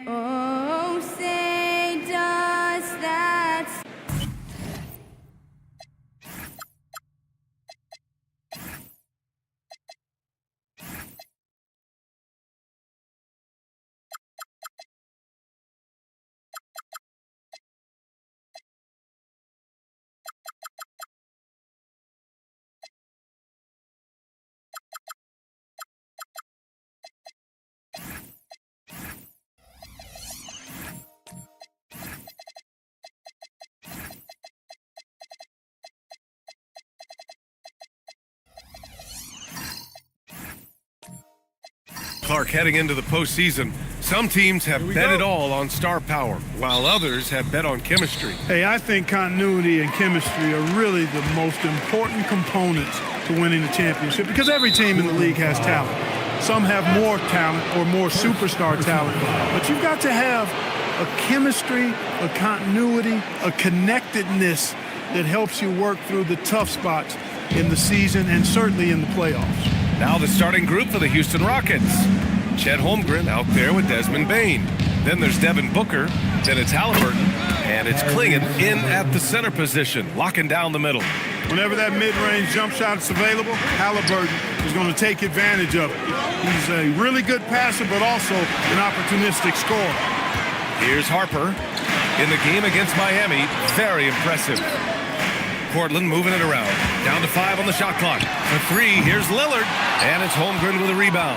Oh, say does that. Clark, heading into the postseason, some teams have bet it all on star power, while others have bet on chemistry. Hey, I think continuity and chemistry are really the most important components to winning the championship because every team in the league has talent. Some have more talent or more superstar talent, but you've got to have a chemistry, a continuity, a connectedness that helps you work through the tough spots in the season and certainly in the playoffs. Now the starting group for the Houston Rockets. Chet Holmgren out there with Desmond Bane. Then there's Devin Booker. Then it's Halliburton. And it's Klingon in at the center position, locking down the middle. Whenever that mid-range jump shot is available, Halliburton is going to take advantage of it. He's a really good passer, but also an opportunistic scorer. Here's Harper in the game against Miami. Very impressive. Portland moving it around. Down to 5 on the shot clock. For 3, here's Lillard. And it's Holmgren with a rebound.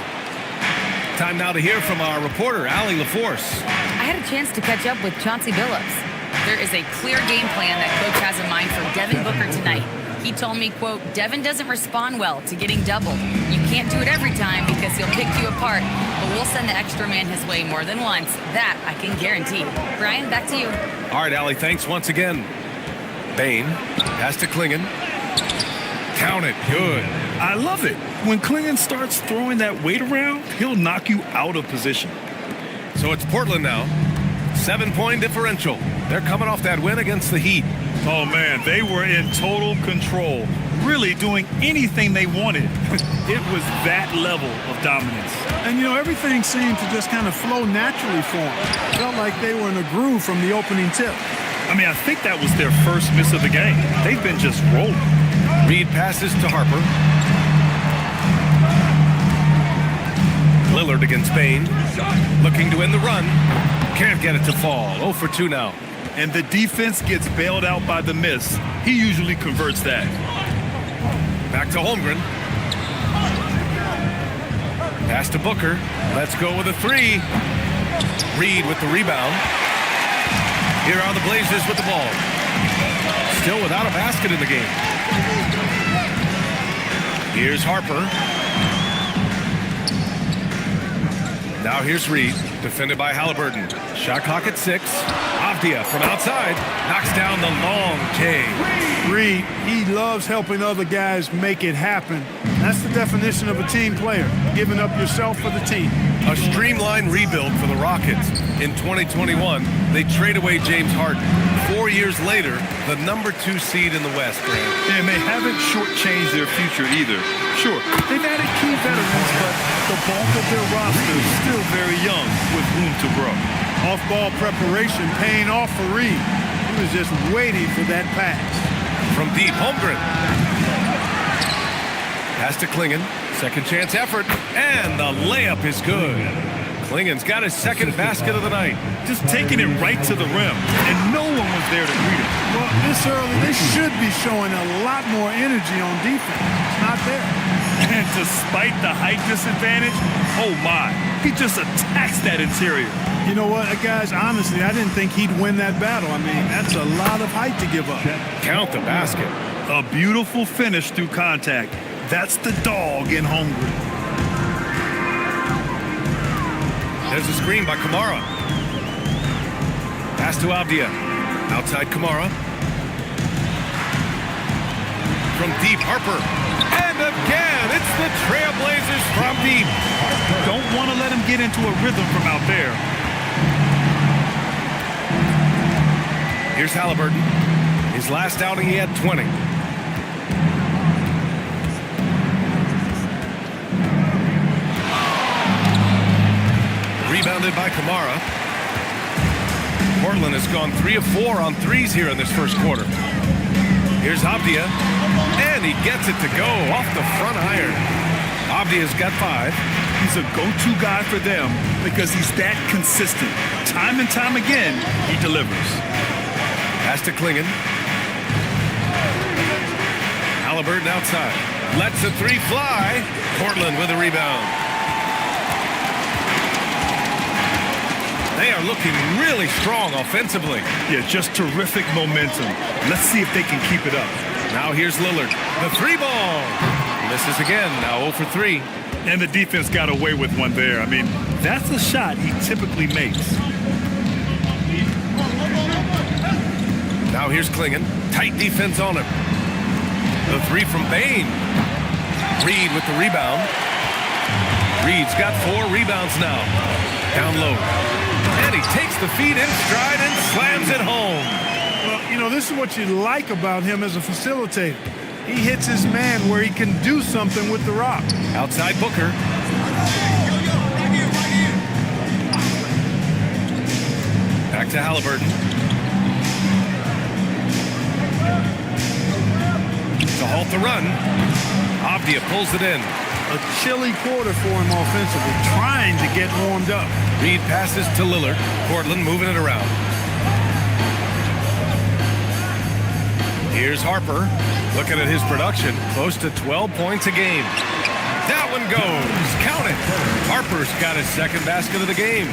Time now to hear from our reporter, Allie LaForce. I had a chance to catch up with Chauncey Billups. There is a clear game plan that Coach has in mind for Devin Booker tonight. He told me, quote, Devin doesn't respond well to getting doubled. You can't do it every time because he'll pick you apart, but we'll send the extra man his way more than once. That I can guarantee. Brian, back to you. All right, Allie, thanks once again. Bane, pass to Klingon. Count it, good. I love it. When Klingon starts throwing that weight around, he'll knock you out of position. So it's Portland now. 7-point differential. They're coming off that win against the Heat. Oh, man, they were in total control, really doing anything they wanted. It was that level of dominance. And, you know, everything seemed to just kind of flow naturally for them. Felt like they were in a groove from the opening tip. I mean, I think that was their first miss of the game. They've been just rolling. Reed passes to Harper. Lillard against Bane. Looking to end the run. Can't get it to fall. 0 for 2 now. And the defense gets bailed out by the miss. He usually converts that. Back to Holmgren. Pass to Booker. Let's go with a 3. Reed with the rebound. Here are the Blazers with the ball. Still without a basket in the game. Here's Harper. Now here's Reed, defended by Halliburton. Shot clock at 6. Avdia from outside knocks down the long K. Reed, he loves helping other guys make it happen. That's the definition of a team player, giving up yourself for the team. A streamlined rebuild for the Rockets. In 2021, they trade away James Harden. 4 years later, the number 2 seed in the West, Grant. And they haven't shortchanged their future either. Sure, they've added key veterans, but the bulk of their roster is still very young with room to grow. Off-ball preparation paying off for Reed. He was just waiting for that pass. From deep, Holmgren. Pass to Klingon. Second chance effort. And the layup is good. Klingon's got his second basket of the night. Just taking it right to the rim, and no one was there to greet him. Well, this early, they should be showing a lot more energy on defense. It's not there. And despite the height disadvantage, oh my, he just attacks that interior. You know what, guys, honestly, I didn't think he'd win that battle. I mean, that's a lot of height to give up. Count the basket. A beautiful finish through contact. That's the dog in Holmgren. There's a screen by Kamara. Pass to Avdia. Outside Kamara. From deep, Harper. And again, it's the Trailblazers from deep. Don't want to let him get into a rhythm from out there. Here's Halliburton. His last outing, he had 20. Rebounded by Kamara. Portland has gone 3 of 4 on threes here in this first quarter. Here's Avdia, and he gets it to go off the front iron. Avdia's got 5. He's a go-to guy for them because he's that consistent. Time and time again, he delivers. Pass to Klingen. Halliburton outside. Lets the 3 fly. Portland with a rebound. They are looking really strong offensively. Yeah, just terrific momentum. Let's see if they can keep it up. Now here's Lillard. The 3 ball. Misses again. Now 0 for 3. And the defense got away with one there. I mean, that's a shot he typically makes. Now here's Klingen. Tight defense on him. The 3 from Bain. Reed with the rebound. Reed's got 4 rebounds now. Down low. And he takes the feed in stride and slams it home. Well, you know, this is what you like about him as a facilitator. He hits his man where he can do something with the rock. Outside Booker. Back to Halliburton. To halt the run. Avdia pulls it in. A chilly quarter for him offensively, trying to get warmed up. Reed passes to Lillard. Portland moving it around. Here's Harper. Looking at his production, close to 12 points a game. That one goes. Count it. Harper's got his second basket of the game.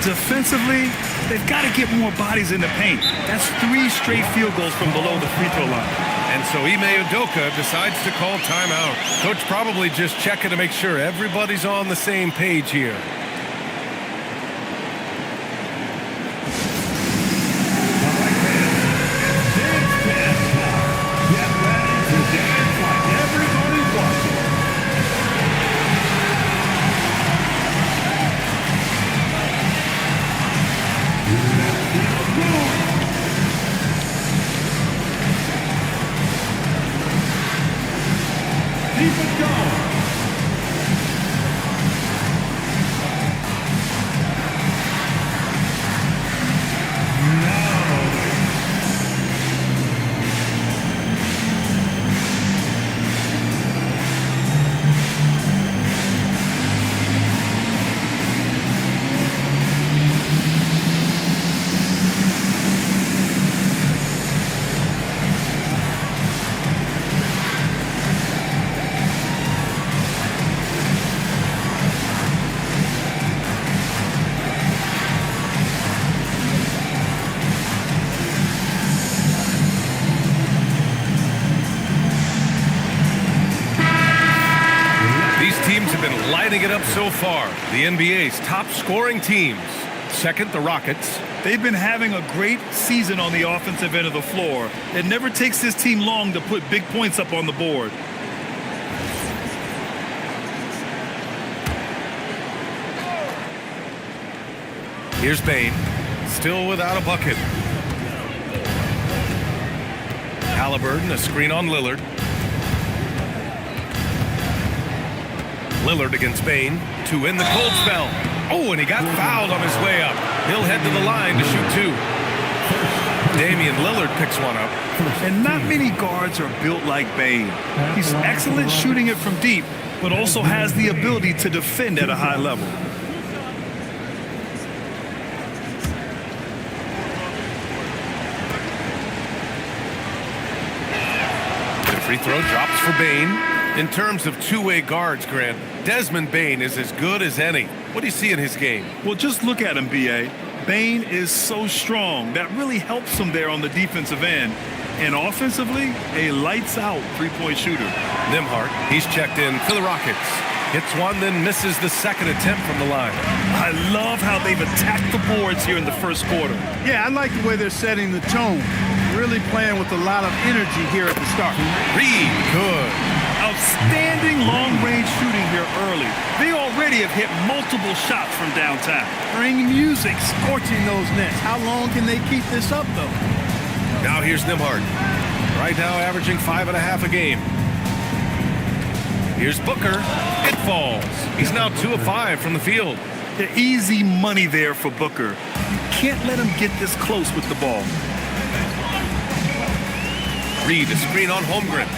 Defensively, they've got to get more bodies in the paint. That's 3 straight field goals from below the free throw line. And so Ime Udoka decides to call timeout. Coach probably just checking to make sure everybody's on the same page here. Lighting it up so far. The NBA's top scoring teams. Second, the Rockets. They've been having a great season on the offensive end of the floor. It never takes this team long to put big points up on the board. Here's Bain. Still without a bucket. Halliburton, a screen on Lillard. Lillard against Bain to end the cold spell. Oh, and he got fouled on his way up. He'll head to the line to shoot 2. Damian Lillard picks one up. And not many guards are built like Bain. He's excellent shooting it from deep, but also has the ability to defend at a high level. The free throw drops for Bain. In terms of two-way guards, Grant, Desmond Bain is as good as any. What do you see in his game? Well, just look at him, B.A. Bain is so strong. That really helps him there on the defensive end. And offensively, a lights-out three-point shooter. Nembhard, he's checked in for the Rockets. Hits one, then misses the second attempt from the line. I love how they've attacked the boards here in the first quarter. Yeah, I like the way they're setting the tone. Really playing with a lot of energy here at the start. Reed, good. Outstanding long-range shooting here early. They already have hit multiple shots from downtown. Bring music, scorching those nets. How long can they keep this up, though? Now here's Nembhard. Right now averaging 5.5 a game. Here's Booker. It falls. He's now 2 of 5 from the field. The easy money there for Booker. You can't let him get this close with the ball. Reed, a screen on Holmgren.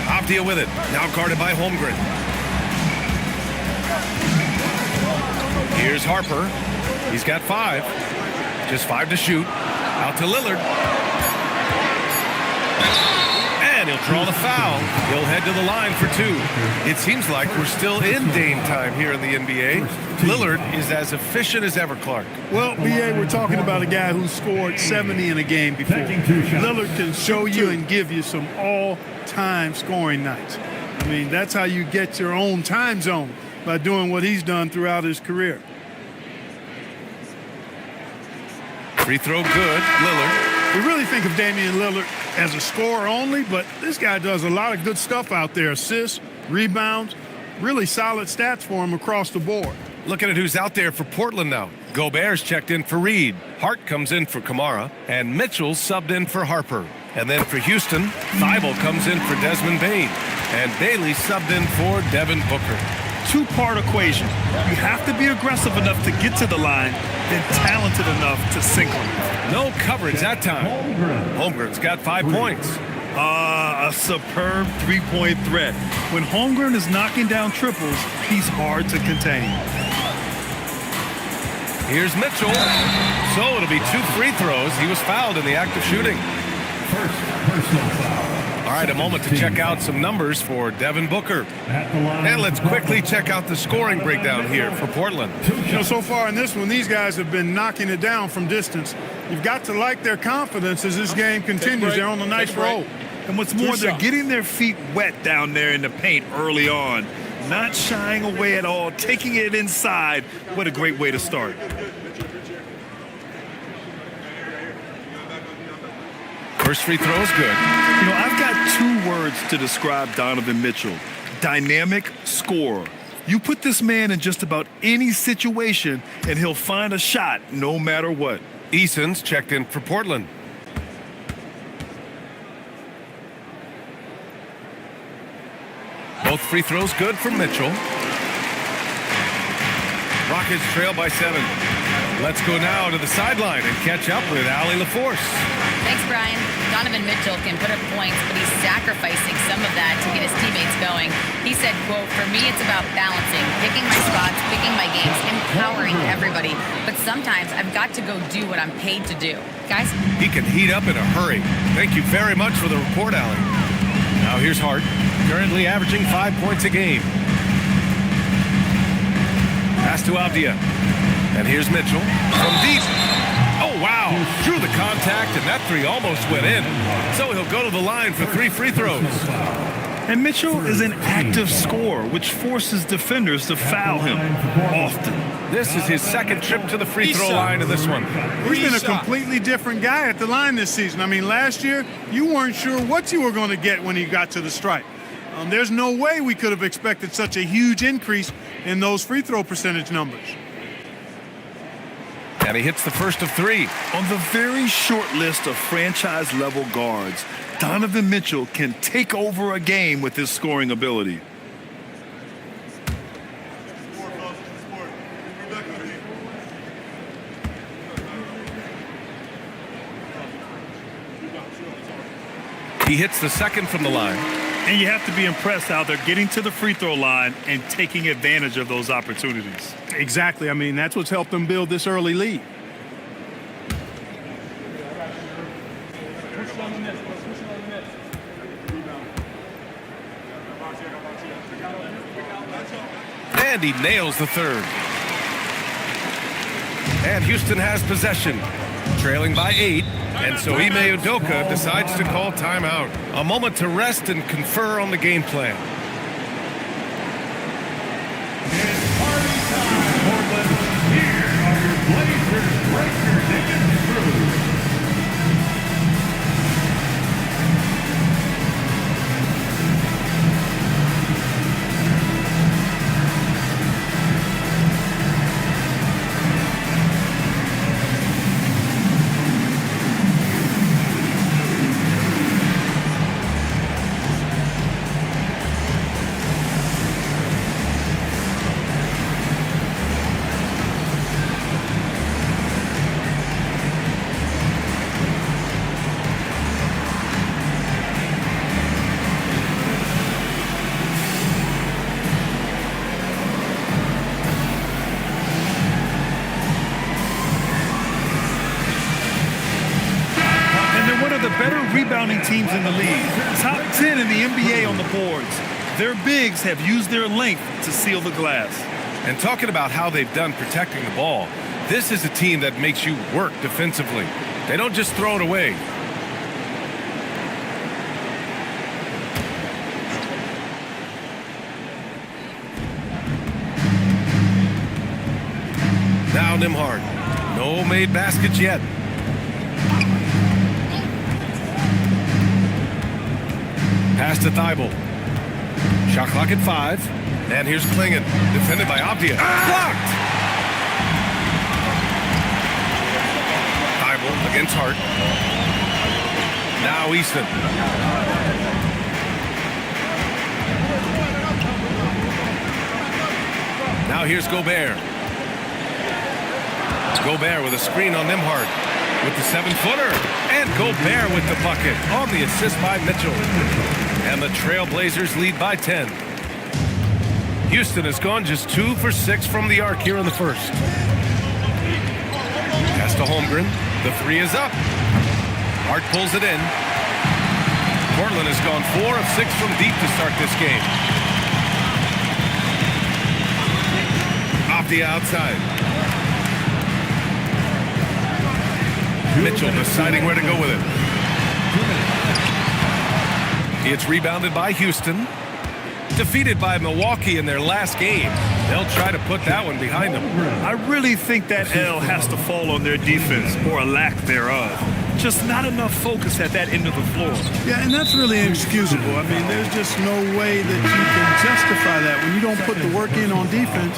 Avdia with it. Now guarded by Holmgren. Here's Harper. He's got 5. Just 5 to shoot. Out to Lillard. And he'll draw the foul. He'll head to the line for 2. It seems like we're still in Dame time here in the NBA. Lillard is as efficient as ever, Clark. Well, B.A., we're talking about a guy who scored 70 in a game before. Lillard can show you and give you some all-time scoring nights. I mean, that's how you get your own time zone, by doing what he's done throughout his career. Free throw good, Lillard. We really think of Damian Lillard as a scorer only, but this guy does a lot of good stuff out there. Assists, rebounds, really solid stats for him across the board. Looking at who's out there for Portland now. Gobert's checked in for Reed. Hart comes in for Kamara. And Mitchell subbed in for Harper. And then for Houston, Thibault comes in for Desmond Bane. And Bailey subbed in for Devin Booker. Two-part equation. You have to be aggressive enough to get to the line, then talented enough to sink them. No coverage that time. Holmgren's got 5 points. A superb three-point threat. When Holmgren is knocking down triples, he's hard to contain. Here's Mitchell. So it'll be 2 free throws. He was fouled in the act of shooting. First personal foul. All right, a moment to check out some numbers for Devin Booker. And let's quickly check out the scoring breakdown here for Portland. You know, so far in this one, these guys have been knocking it down from distance. You've got to like their confidence as this game continues. They're on a nice roll. And what's more, they're getting their feet wet down there in the paint early on. Not shying away at all, taking it inside. What a great way to start. First free throw is good. You know, I've got 2 words to describe Donovan Mitchell. Dynamic scorer. You put this man in just about any situation, and he'll find a shot no matter what. Eason's checked in for Portland. Both free throws good for Mitchell. Rockets trail by 7. Let's go now to the sideline and catch up with Allie LaForce. Thanks, Brian. Donovan Mitchell can put up points, but he's sacrificing some of that to get his teammates going. He said, quote, "For me, it's about balancing, picking my spots, picking my games, empowering everybody. But sometimes I've got to go do what I'm paid to do." Guys? He can heat up in a hurry. Thank you very much for the report, Allie. Now here's Hart, currently averaging 5 points a game. Pass to Avdia. And here's Mitchell from deep. Oh, wow. Drew the contact, and that 3 almost went in. So he'll go to the line for 3 free throws. And Mitchell is an active scorer, which forces defenders to foul him often. This is his second trip to the free throw line of this one. He's been a completely different guy at the line this season. I mean, last year, you weren't sure what you were going to get when he got to the stripe. There's no way we could have expected such a huge increase in those free throw percentage numbers. And he hits the first of 3. On the very short list of franchise-level guards, Donovan Mitchell can take over a game with his scoring ability. He hits the second from the line. And you have to be impressed how they're getting to the free throw line and taking advantage of those opportunities. Exactly. I mean, that's what's helped them build this early lead. And he nails the third. And Houston has possession, trailing by 8. And so Ime Udoka decides to call timeout. A moment to rest and confer on the game plan. It's party time, Portland. Here are your Blazers breakers and screws. the better rebounding teams in the league. Top 10 in the NBA on the boards. Their bigs have used their length to seal the glass. And talking about how they've done protecting the ball, this is a team that makes you work defensively. They don't just throw it away. Now Nimhard. No made baskets yet. Pass to Thibault. Shot clock at 5. And here's Klingon. Defended by Avdia. Blocked! Thibault against Hart. Now Easton. Now here's Gobert. Gobert with a screen on Nimhard with the 7-footer. And Gobert with the bucket on the assist by Mitchell. And the Trailblazers lead by 10. Houston has gone just 2 for 6 from the arc here in the first. Pass to Holmgren. The 3 is up. Hart pulls it in. Portland has gone 4 of 6 from deep to start this game. Avdia outside. Mitchell deciding where to go with it. It's rebounded by Houston. Defeated by Milwaukee in their last game. They'll try to put that one behind them. I really think that L has to fall on their defense, or a lack thereof. Just not enough focus at that end of the floor. Yeah, and that's really inexcusable. I mean, there's just no way that you can justify that. When you don't put the work in on defense,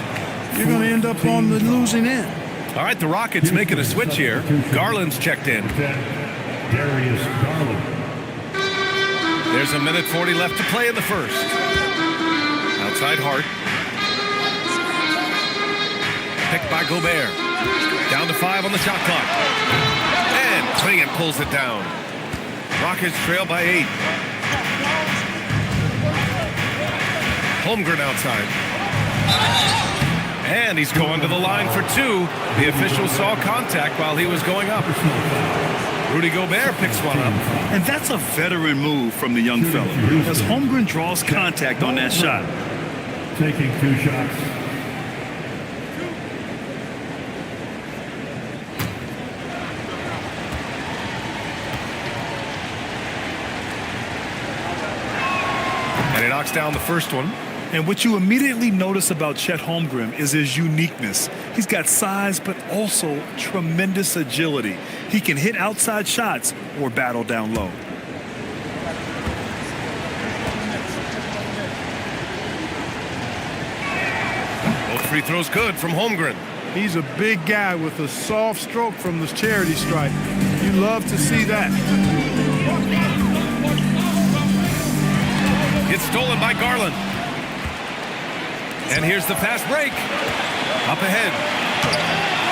you're going to end up on the losing end. All right, the Rockets making a switch here. Garland's checked in. Darius Garland. There's a minute 40 left to play in the first. Outside Hart. Picked by Gobert. Down to 5 on the shot clock. And Klingon pulls it down. Rockets trail by 8. Holmgren outside. And he's going to the line for 2. The official saw contact while he was going up. Rudy Gobert picks one up. And that's a veteran move from the young fella, as Holmgren draws contact on that shot. Taking 2 shots. And he knocks down the first one. And what you immediately notice about Chet Holmgren is his uniqueness. He's got size, but also tremendous agility. He can hit outside shots or battle down low. Both free throws good from Holmgren. He's a big guy with a soft stroke from the charity stripe. You love to see that. It's stolen by Garland. And here's the fast break. Up ahead.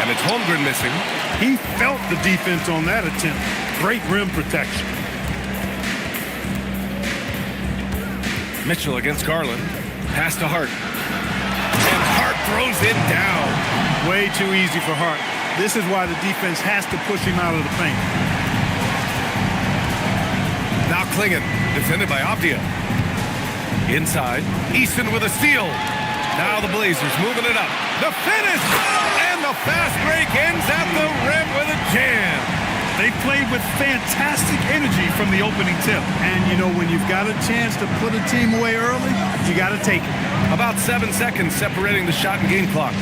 And it's Holmgren missing. He felt the defense on that attempt. Great rim protection. Mitchell against Garland. Pass to Hart. And Hart throws it down. Way too easy for Hart. This is why the defense has to push him out of the paint. Now Klingon, defended by Avdia. Inside, Easton with a steal. Now the Blazers moving it up. The finish! And the fast break ends at the rim with a jam. They played with fantastic energy from the opening tip. And, you know, when you've got a chance to put a team away early, you got to take it. About 7 seconds separating the shot and game clocks.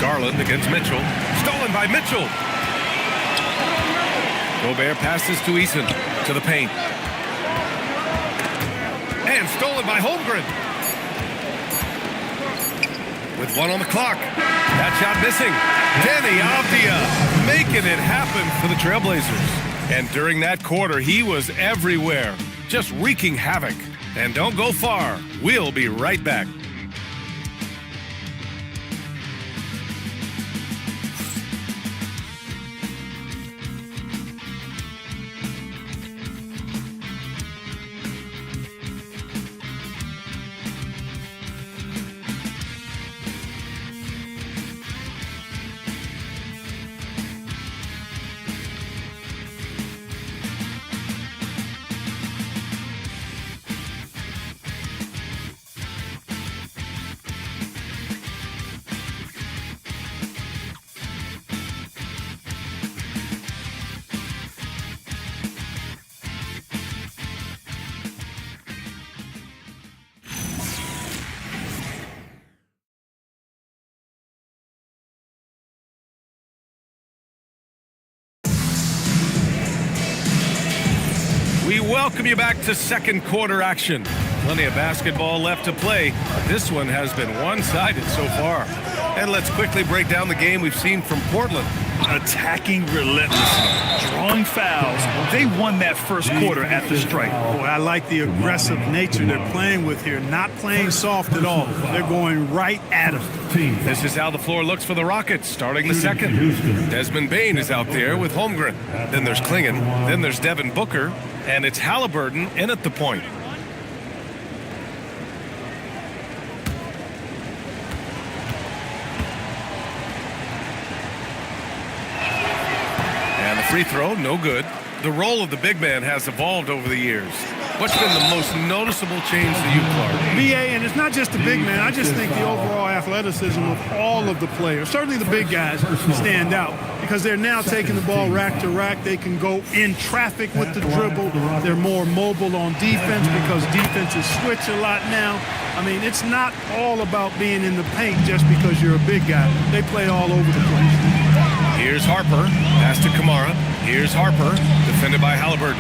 Garland against Mitchell. Stolen by Mitchell. Gobert passes to Eason. To the paint. And stolen by Holmgren. With 1 on the clock. That shot missing. Denny Avdia making it happen for the Trailblazers. And during that quarter, he was everywhere, just wreaking havoc. And don't go far. We'll be right back. welcome you back to second quarter action. Plenty of basketball left to play. This one has been one-sided so far. And let's quickly break down the game we've seen from Portland. Attacking relentlessly, drawing fouls. They won that first quarter at the stripe. Boy, I like the aggressive nature they're playing with here. Not playing soft at all. They're going right at them. This is how the floor looks for the Rockets starting the second. Desmond Bane is out there with Holmgren. Then there's Klingon. Then there's Devin Booker. And it's Halliburton in at the point. And the free throw, no good. The role of the big man has evolved over the years. What's been the most noticeable change to you, Clark? BA, and it's not just the big man. I just think the overall athleticism of all of the players, certainly the big guys, stand out because they're now taking the ball rack to rack. They can go in traffic with the dribble. They're more mobile on defense because defenses switch a lot now. I mean, it's not all about being in the paint just because you're a big guy. They play all over the place. Here's Harper, pass to Kamara. Here's Harper, defended by Halliburton.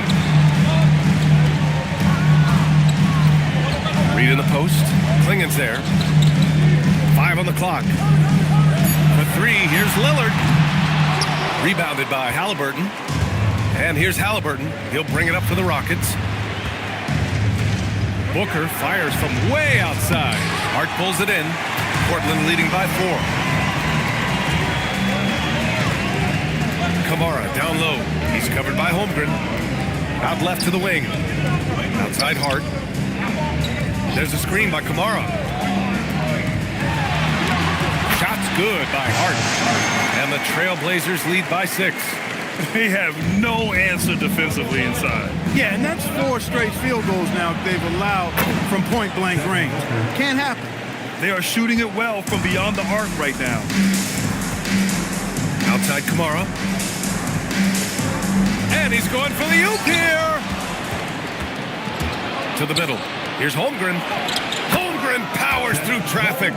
Reed in the post. Klingon's there. 5 on the clock. For 3, here's Lillard. Rebounded by Halliburton. And here's Halliburton. He'll bring it up for the Rockets. Booker fires from way outside. Hart pulls it in. Portland leading by 4. Kamara down low. He's covered by Holmgren. Out left to the wing. Outside Hart. There's a screen by Kamara. Shot's good by Hart. And the Trailblazers lead by 6. They have no answer defensively inside. Yeah, and that's 4 straight field goals now they've allowed from point-blank range. Can't happen. They are shooting it well from beyond the arc right now. Outside Kamara. And he's going for the oop here. To the middle. Here's Holmgren. Holmgren powers through traffic.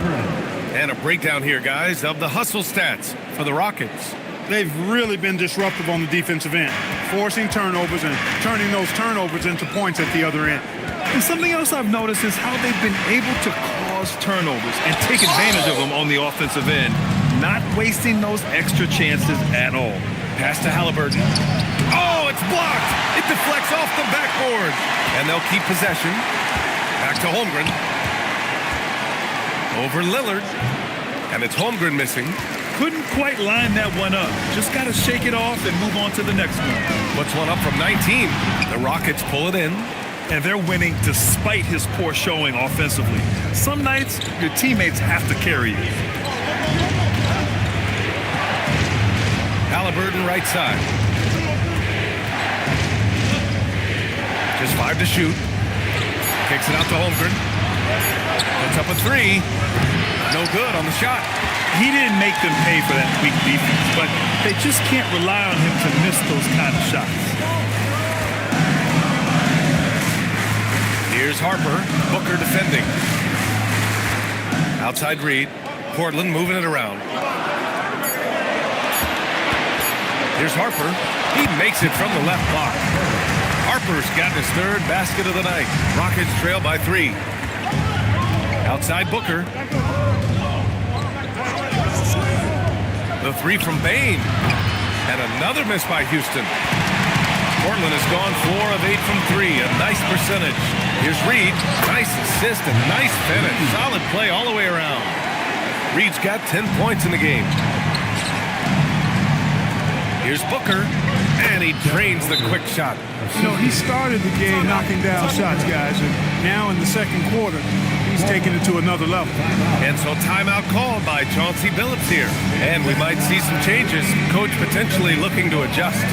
And a breakdown here, guys, of the hustle stats for the Rockets. They've really been disruptive on the defensive end, forcing turnovers and turning those turnovers into points at the other end. And something else I've noticed is how they've been able to cause turnovers and take advantage of them on the offensive end, not wasting those extra chances at all. Pass to Halliburton. Oh, it's blocked. It deflects off the backboard. And they'll keep possession. Back to Holmgren. Over Lillard. And it's Holmgren missing. Couldn't quite line that one up. Just got to shake it off and move on to the next one. Puts one up from 19. The Rockets pull it in. And they're winning despite his poor showing offensively. Some nights, your teammates have to carry you. Halliburton right side. Just 5 to shoot. Kicks it out to Holmgren. Puts up a 3. No good on the shot. He didn't make them pay for that weak defense, but they just can't rely on him to miss those kind of shots. Here's Harper. Booker defending. Outside Reed. Portland moving it around. Here's Harper. He makes it from the left block. Harper's got his 3rd basket of the night. Rockets trail by 3. Outside Booker. The 3 from Bane. And another miss by Houston. Portland has gone 4 of 8 from 3. A nice percentage. Here's Reed. Nice assist and nice finish. Solid play all the way around. Reed's got 10 points in the game. Here's Booker. And he drains the quick shot. You know, he started the game knocking down shots, guys, and now in the second quarter, he's taking it to another level. And so timeout called by Chauncey Billups here. And we might see some changes. Coach potentially looking to adjust.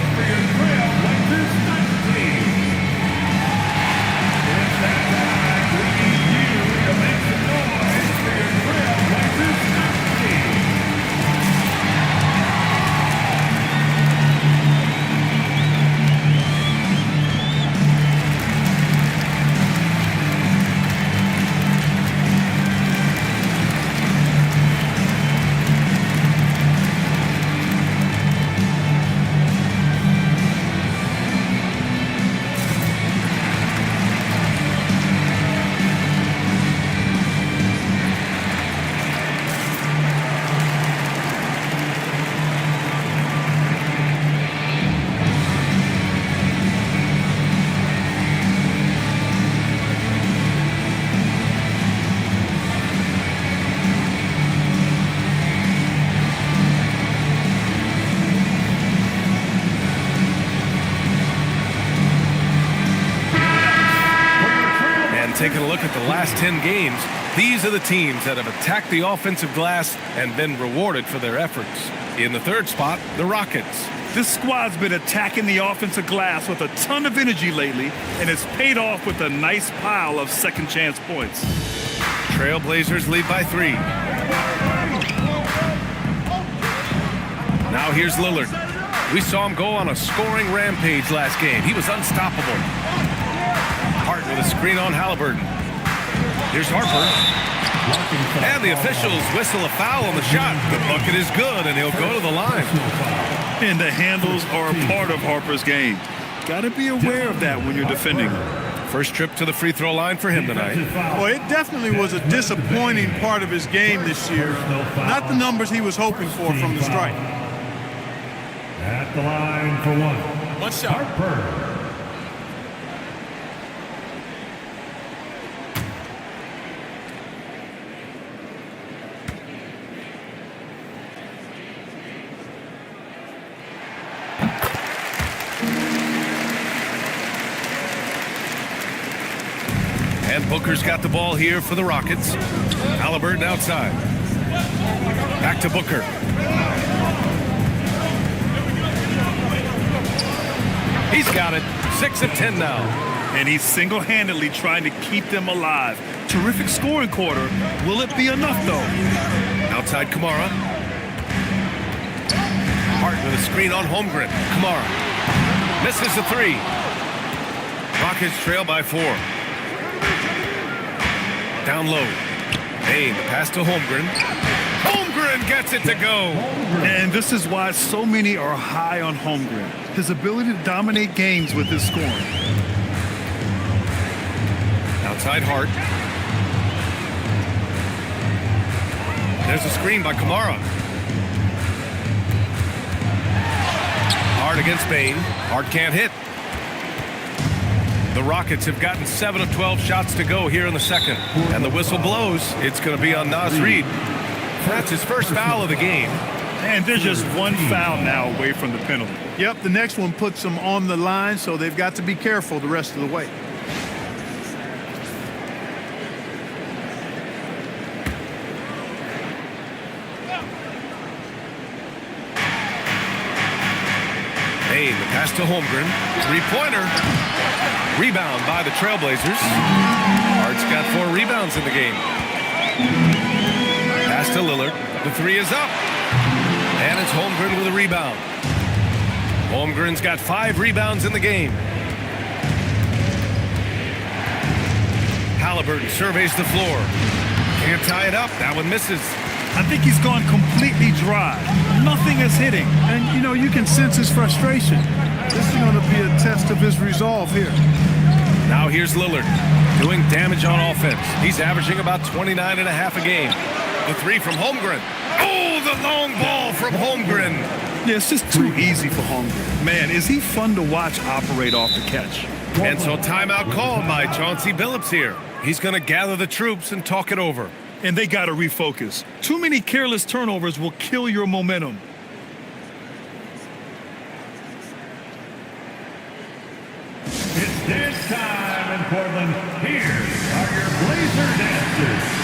taking a look at the last 10 games, these are the teams that have attacked the offensive glass and been rewarded for their efforts. In the third spot, the Rockets. This squad's been attacking the offensive glass with a ton of energy lately, and it's paid off with a nice pile of second chance points. Trailblazers lead by 3. Now here's Lillard. We saw him go on a scoring rampage last game. He was unstoppable. Hart with a screen on Halliburton. Here's Harper. And the officials whistle a foul on the shot. The bucket is good, and he'll go to the line. And the handles are a part of Harper's game. Got to be aware of that when you're defending him. First trip to the free throw line for him tonight. Well, it definitely was a disappointing part of his game this year. Not the numbers he was hoping for from the stripe. At the line for one. One shot. Harper. And Booker's got the ball here for the Rockets. Halliburton outside. Back to Booker. He's got it. 6 of 10 now. And he's single-handedly trying to keep them alive. Terrific scoring quarter. Will it be enough, though? Outside Kamara. Hart with a screen on Holmgren. Kamara misses the 3. Rockets trail by 4. Down low. Hey, the pass to Holmgren. Holmgren gets it to go. And this is why so many are high on Holmgren. His ability to dominate games with his scoring. Outside Hart. There's a screen by Kamara. Hart against Bain. Hart can't hit. The Rockets have gotten 7 of 12 shots to go here in the second. And the whistle blows. It's going to be on Naz Reid. That's his first foul of the game. And there's just one foul now away from the penalty. Yep, the next one puts them on the line, so they've got to be careful the rest of the way. Hey, the pass to Holmgren. 3-pointer. Rebound by the Trailblazers. Hart's got 4 rebounds in the game. Pass to Lillard. The 3 is up. And it's Holmgren with a rebound. Holmgren's got 5 rebounds in the game. Halliburton surveys the floor. Can't tie it up. That one misses. I think he's gone completely dry. Nothing is hitting. And, you know, you can sense his frustration. This is going to be a test of his resolve here. Now here's Lillard doing damage on offense. He's averaging about 29.5 a game. The 3 from Holmgren. Oh, the long ball from Holmgren. Yeah, it's just too easy for Holmgren. Man, is he fun to watch operate off the catch. And so timeout called by Chauncey Billups here. He's going to gather the troops and talk it over. And they got to refocus. Too many careless turnovers will kill your momentum. It's dance time in Portland. Here are your Blazer dancers.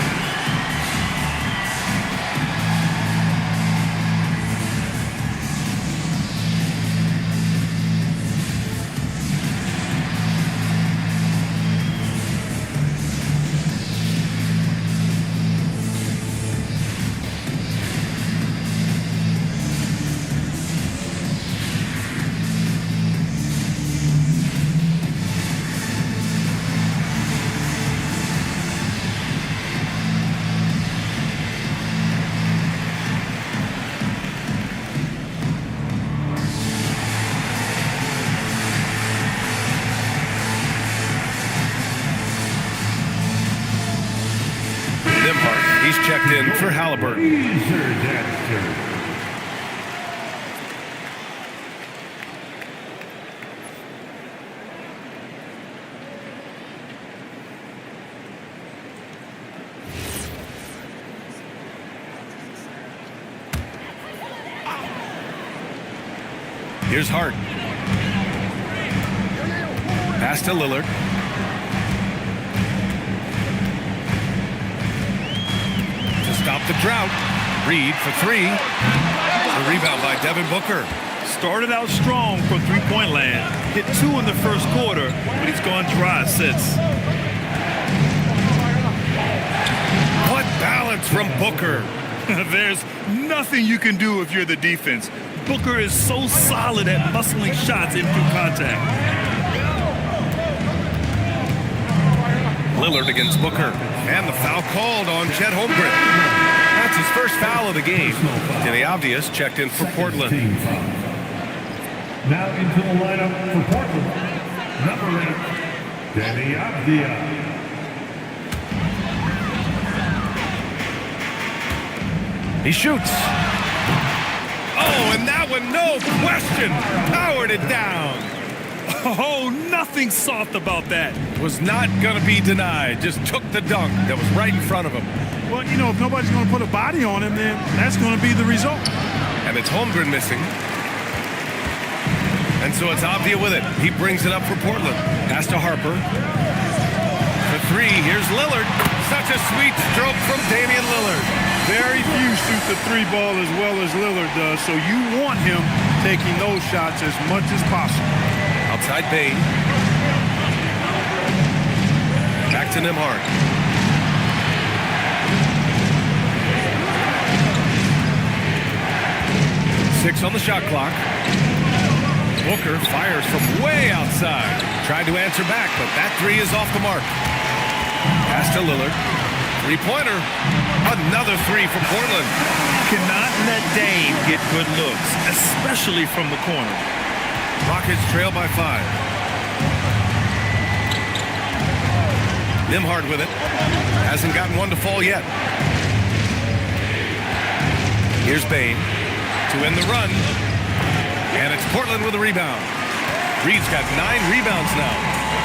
He's checked in for Halliburton. Blazer dancers. Here's Hart. Pass to Lillard. the drought. Reed for three. The rebound by Devin Booker. Started out strong from three-point land. Hit 2 in the first quarter, but he's gone dry since. What balance from Booker. There's nothing you can do if you're the defense. Booker is so solid at muscling shots in through contact. Lillard against Booker. And the foul called on Chet Holmgren. That's his first foul of the game. Denny Avdius checked in for Portland. Team foul. Now into the lineup for Portland. Number 8, Denny Avdius. He shoots. Oh, and that one, no question, powered it down. Oh, nothing soft about that. Was not going to be denied. Just took the dunk that was right in front of him. Well, you know, if nobody's going to put a body on him, then that's going to be the result. And it's Holmgren missing. And so it's Avdia with it. He brings it up for Portland. Pass to Harper. For three, here's Lillard. Such a sweet stroke from Damian Lillard. Very few shoot the three ball as well as Lillard does, so you want him taking those shots as much as possible. Outside Bain. Back to Nembhard. Six on the shot clock. Booker fires from way outside. Tried to answer back, but that three is off the mark. Pass to Lillard. Three-pointer. Another three from Portland. Cannot let Dame get good looks, especially from the corner. Rockets trail by 5. Nembhard with it. Hasn't gotten one to fall yet. Here's Bain to end the run. And it's Portland with a rebound. Reed's got 9 rebounds now.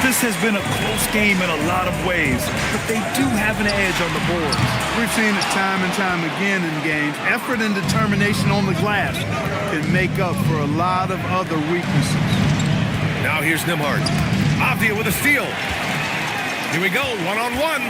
This has been a close game in a lot of ways, but they do have an edge on the board. We've seen it time and time again in games. Effort and determination on the glass can make up for a lot of other weaknesses. Now here's Nembhard. Avdia with a steal. Here we go, one-on-one.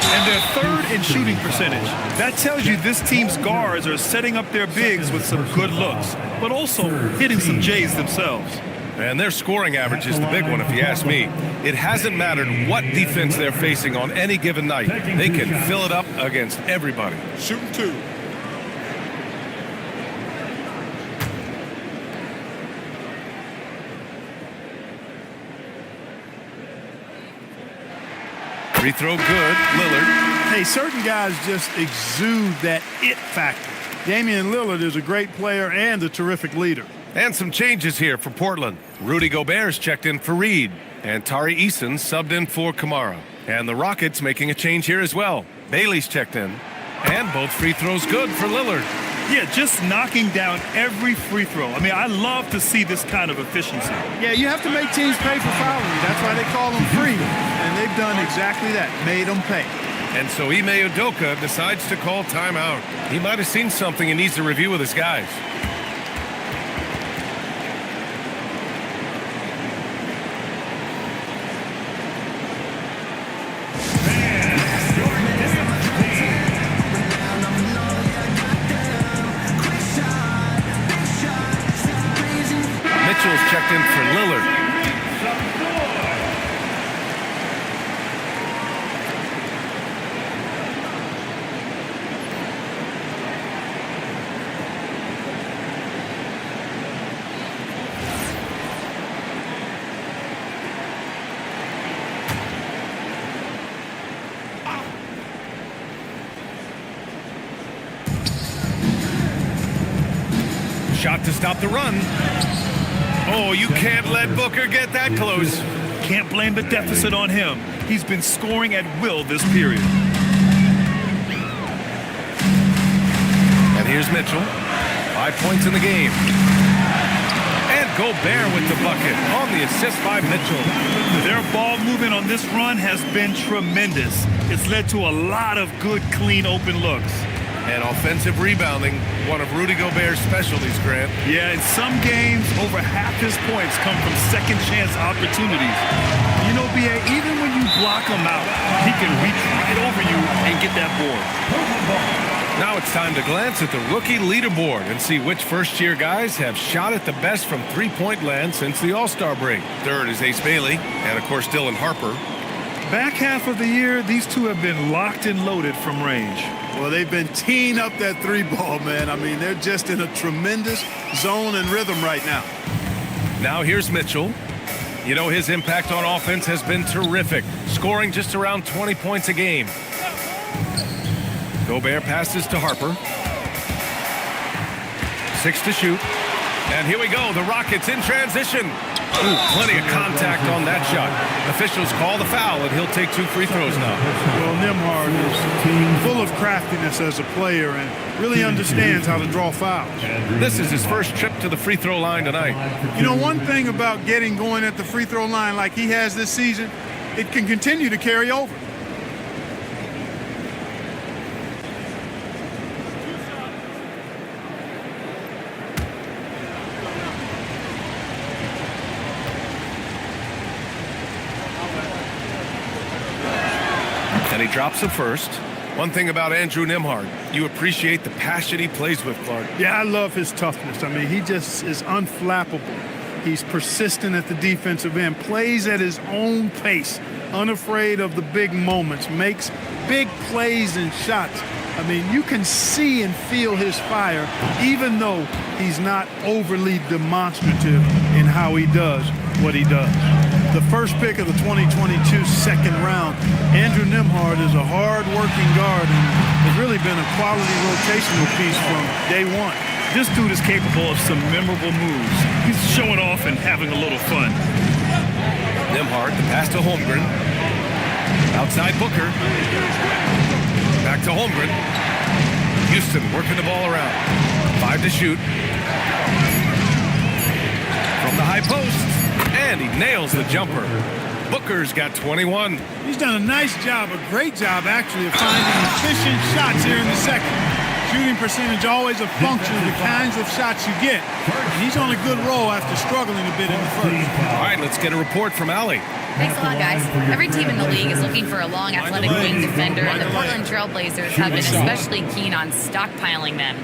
And they're third in shooting percentage. That tells you this team's guards are setting up their bigs with some good looks, but also hitting some J's themselves. And their scoring average is the big one, if you ask me. It hasn't mattered what defense they're facing on any given night. They can fill it up against everybody. Shooting 2. Free throw good, Lillard. Hey, certain guys just exude that it factor. Damian Lillard is a great player and a terrific leader. And some changes here for Portland. Rudy Gobert's checked in for Reed. And Tari Eason subbed in for Kamara. And the Rockets making a change here as well. Bailey's checked in. And both free throws good for Lillard. Yeah, just knocking down every free throw. I mean, I love to see this kind of efficiency. Yeah, you have to make teams pay for fouling you. That's why they call them free. And they've done exactly that, made them pay. And so Ime Udoka decides to call timeout. He might have seen something he needs to review with his guys. Mitchell's checked in for Lillard. Shot to stop the run. Oh, you can't let Booker get that close. Can't blame the deficit on him. He's been scoring at will this period. And here's Mitchell. 5 points in the game. And Gobert with the bucket on the assist by Mitchell. Their ball movement on this run has been tremendous. It's led to a lot of good, clean, open looks. And offensive rebounding, one of Rudy Gobert's specialties, Grant. Yeah, in some games, over half his points come from second chance opportunities. You know, B.A., even when you block him out, he can reach right over you and get that board. Now it's time to glance at the rookie leaderboard and see which first-year guys have shot at the best from three-point land since the All-Star break. Third is Ace Bailey, and of course Dylan Harper. Back half of the year, these two have been locked and loaded from range. Well, they've been teeing up that three ball, man. I mean, they're just in a tremendous zone and rhythm right now. Now here's Mitchell. You know, his impact on offense has been terrific, scoring just around 20 points a game. Gobert passes to Harper. 6 to shoot. And here we go, the Rockets in transition. Ooh, plenty of contact on that shot. Officials call the foul, and he'll take 2 free throws now. Well, Nembhard is full of craftiness as a player and really understands how to draw fouls. This is his first trip to the free throw line tonight. You know, one thing about getting going at the free throw line like he has this season, it can continue to carry over. And he drops it first. One thing about Andrew Nembhard, you appreciate the passion he plays with, Clark. Yeah, I love his toughness. I mean, he just is unflappable. He's persistent at the defensive end, plays at his own pace, unafraid of the big moments, makes big plays and shots. I mean, you can see and feel his fire, even though he's not overly demonstrative in how he does what he does. The first pick of the 2022 second round, Andrew Nembhard is a hard-working guard and has really been a quality rotational piece from day one. This dude is capable of some memorable moves. He's showing off and having a little fun. Nembhard, the pass to Holmgren. Outside Booker. Back to Holmgren. Houston working the ball around. 5 to shoot. From the high post. And he nails the jumper. Booker's got 21. He's done a nice job, a great job actually, of finding efficient shots here in the second. Shooting percentage always a function of the kinds of shots you get. And he's on a good roll after struggling a bit in the first. All right, let's get a report from Allie. Thanks a lot, guys. Every team in the league is looking for a long, athletic wing defender, and the Portland Trailblazers have been especially keen on stockpiling them.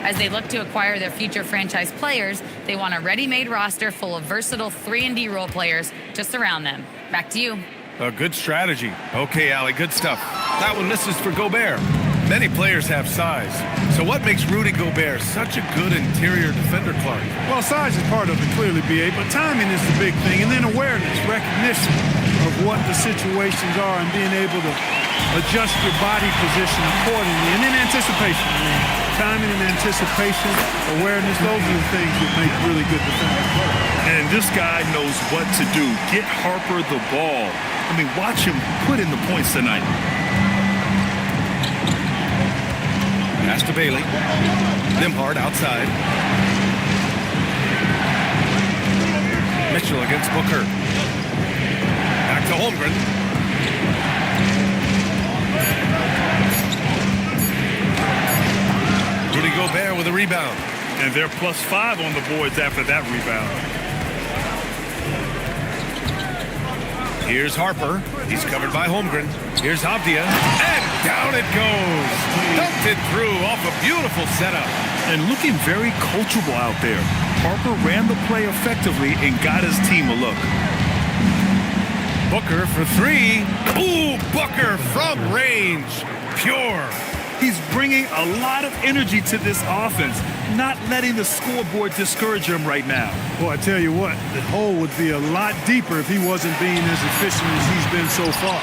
As they look to acquire their future franchise players, they want a ready-made roster full of versatile 3-and-D role players to surround them. Back to you. A good strategy. Okay, Allie, good stuff. That one misses for Gobert. Many players have size. So what makes Rudy Gobert such a good interior defender, Clark? Well, size is part of it, clearly, B.A., but timing is the big thing, and then awareness, recognition of what the situations are and being able to adjust your body position accordingly, and then anticipation. I mean, timing and anticipation, awareness, those are the things that make really good defenders. And this guy knows what to do. Get Harper the ball. I mean, watch him put in the points tonight. Pass to Bailey. Nembhard outside. Mitchell against Booker. Back to Holmgren. Rudy Gobert with a rebound. And they're +5 on the boards after that rebound. Here's Harper. He's covered by Holmgren. Here's Avdia. And down it goes. Dumped it through off a beautiful setup. And looking very coachable out there. Harper ran the play effectively and got his team a look. Booker for 3. Ooh, Booker from range. Pure. He's bringing a lot of energy to this offense, not letting the scoreboard discourage him right now. Boy, I tell you what, the hole would be a lot deeper if he wasn't being as efficient as he's been so far.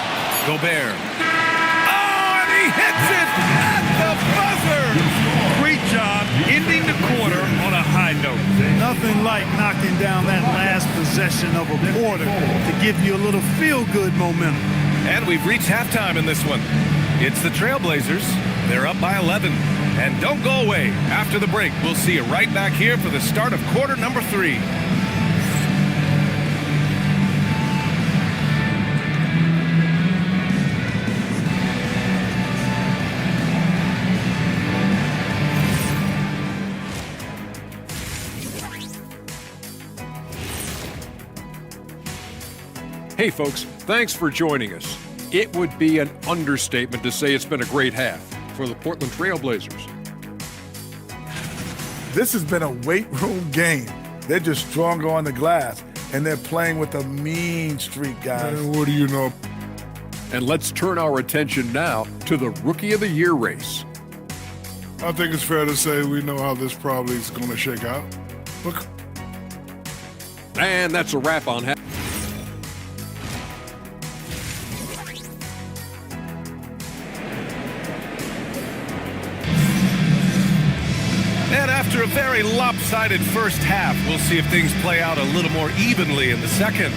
Gobert. Oh, and he hits it at the buzzer. Great job ending the quarter on a high note. Nothing like knocking down that last possession of a quarter to give you a little feel-good momentum. And we've reached halftime in this one. It's the Trailblazers. They're up by 11. And don't go away. After the break, we'll see you right back here for the start of quarter number 3. Hey folks, thanks for joining us. It would be an understatement to say it's been a great half. for the Portland Trailblazers. This has been a weight room game. They're just stronger on the glass, and they're playing with a mean streak, guys. What do you know? And let's turn our attention now to the Rookie of the Year race. I think it's fair to say we know how this probably is going to shake out. Look. And that's a wrap on And after a very lopsided first half, we'll see if things play out a little more evenly in the second.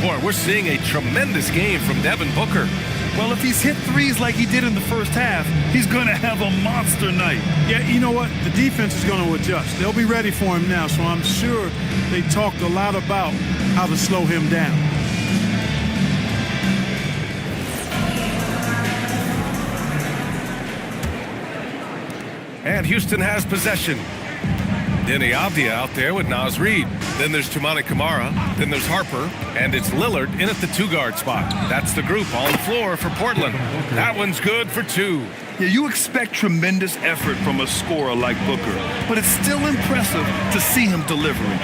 Boy, we're seeing a tremendous game from Devin Booker. Well, if he's hit threes like he did in the first half, he's going to have a monster night. Yeah, you know what? The defense is going to adjust. They'll be ready for him now, so I'm sure they talked a lot about how to slow him down. And Houston has possession. Denny Avdia out there with Naz Reid. Then there's Toumani Camara. Then there's Harper. And it's Lillard in at the two-guard spot. That's the group on the floor for Portland. That one's good for two. Yeah, you expect tremendous effort from a scorer like Booker, but it's still impressive to see him delivering.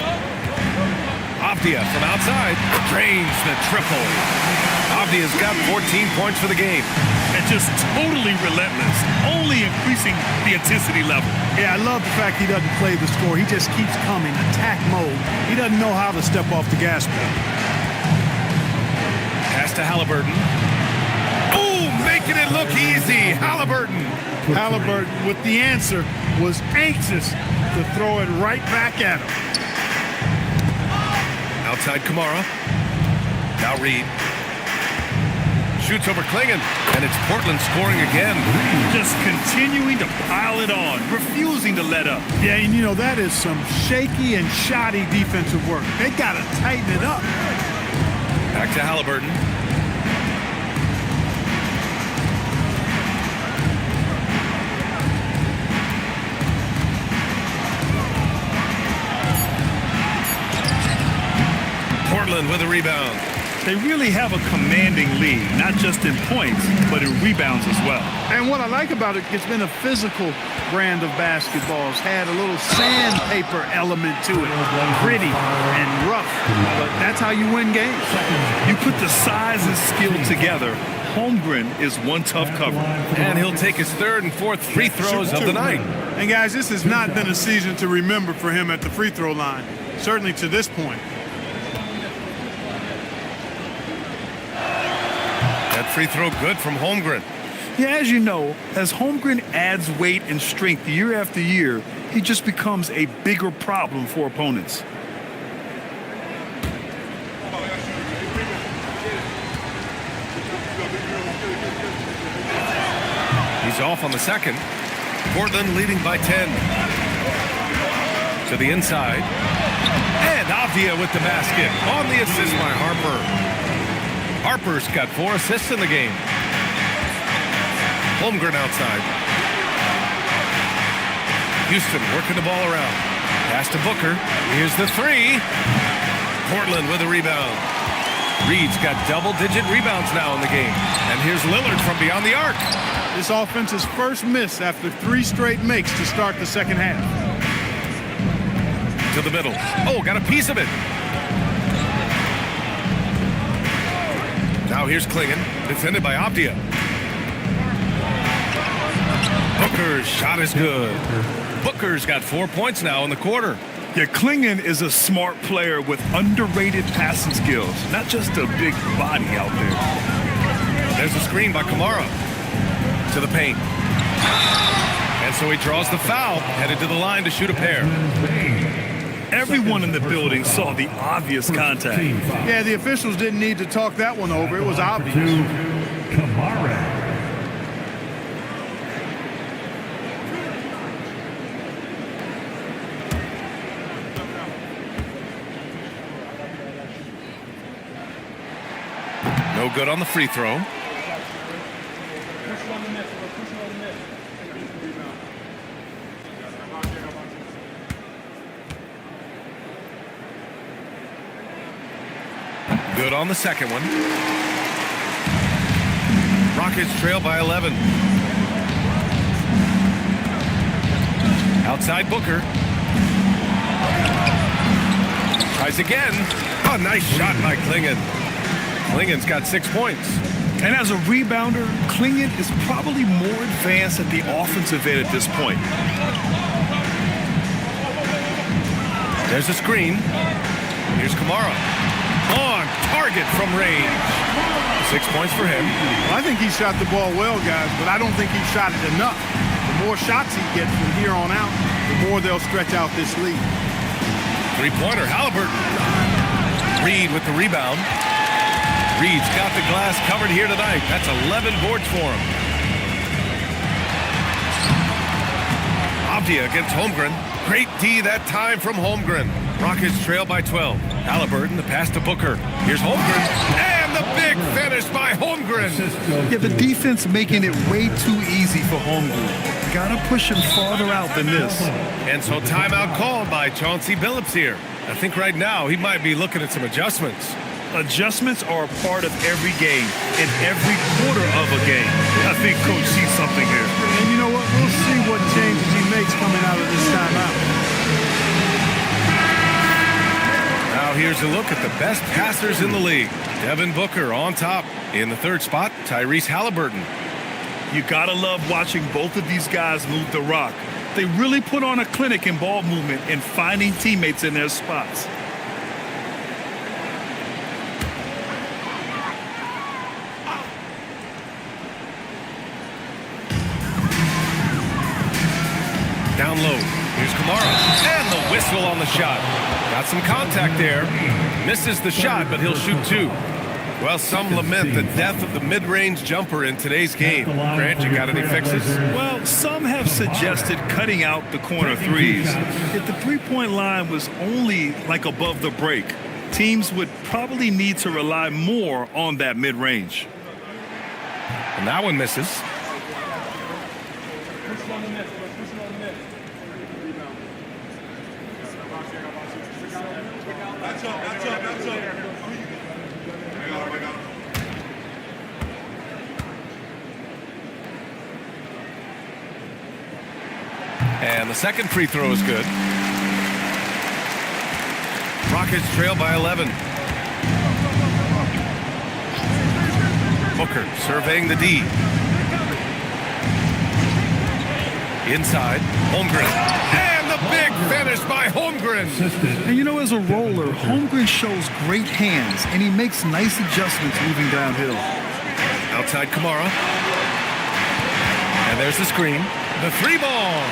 Avdia from outside drains the triple. Avdia's got 14 points for the game. And just totally relentless, only increasing the intensity level. Yeah, I love the fact he doesn't play the score. He just keeps coming, attack mode. He doesn't know how to step off the gas pedal. Pass to Halliburton. Ooh, making it look easy. Halliburton. Halliburton, with the answer, was anxious to throw it right back at him. Outside Camara. Now Reid. Shoots over Klingon, and it's Portland scoring again. Just continuing to pile it on, refusing to let up. Yeah, and you know, that is some shaky and shoddy defensive work. They got to tighten it up. Back to Halliburton. Portland with a rebound. They really have a commanding lead, not just in points, but in rebounds as well. And what I like about it, it's been a physical brand of basketball. It's had a little sandpaper element to it, gritty and rough, but that's how you win games. You put the size and skill together. Holmgren is one tough cover. And he'll take his third and fourth free throws of the night. And guys, this has not been a season to remember for him at the free throw line, certainly to this point. That free throw good from Holmgren. Yeah, as you know, as Holmgren adds weight and strength year after year, he just becomes a bigger problem for opponents. He's off on the second. Portland leading by 10. To the inside. And Avdia with the basket. On the assist by Harper. Harper's got 4 assists in the game. Holmgren outside. Houston working the ball around. Pass to Booker. Here's the three. Portland with a rebound. Reid's got double-digit rebounds now in the game. And here's Lillard from beyond the arc. This offense's first miss after 3 straight makes to start the second half. To the middle. Oh, got a piece of it. Now here's Klingon, defended by Avdia. Booker's shot is good. Booker's got 4 points now in the quarter. Yeah, Klingon is a smart player with underrated passing skills, not just a big body out there. There's a screen by Camara. To the paint. And so he draws the foul, headed to the line to shoot a pair. Everyone in the building saw the obvious contact. Yeah, the officials didn't need to talk that one over. It was obvious. Kamara. No good on the free throw. Good on the second one. Rockets trail by 11. Outside Booker. Tries again. Oh, nice shot by Klingon. Klingon's got 6 points. And as a rebounder, Klingon is probably more advanced at the offensive end at this point. There's a screen. Here's Kamara. On target from range. 6 points for him. I think he shot the ball well, guys, but I don't think he shot it enough. The more shots he gets from here on out, the more they'll stretch out this lead. Three-pointer, Halliburton. Reed with the rebound. Reed's got the glass covered here tonight. That's 11 boards for him. Avdia against Holmgren. Great D that time from Holmgren. Rockets trail by 12. Halliburton, the pass to Booker. Here's Holmgren. And the big finish by Holmgren. Yeah, the defense making it way too easy for Holmgren. Gotta push him farther out than this. And so timeout called by Chauncey Billups here. I think right now he might be looking at some adjustments. Adjustments are a part of every game, in every quarter of a game. I think Coach sees something here. And you know what? We'll see what changes he makes coming out of this timeout. Now here's a look at the best passers in the league. Devin Booker on top. In the third spot, Tyrese Halliburton. You gotta love watching both of these guys move the rock. They really put on a clinic in ball movement and finding teammates in their spots. Down low. Here's Kamara. And the whistle on the shot. Got some contact there. Misses the shot, but he'll shoot 2. Well, some lament the death of the mid-range jumper in today's game. Grant, you got any fixes? Well, some have suggested cutting out the corner threes. If the three-point line was only like above the break, teams would probably need to rely more on that mid-range. And that one misses. And the second free throw is good. Rockets trail by 11. Booker surveying the D. Inside, Holmgren. And the big finish by Holmgren. And you know, as a roller, Holmgren shows great hands, and he makes nice adjustments moving downhill. Outside Kamara. And there's the screen. The 3-ball.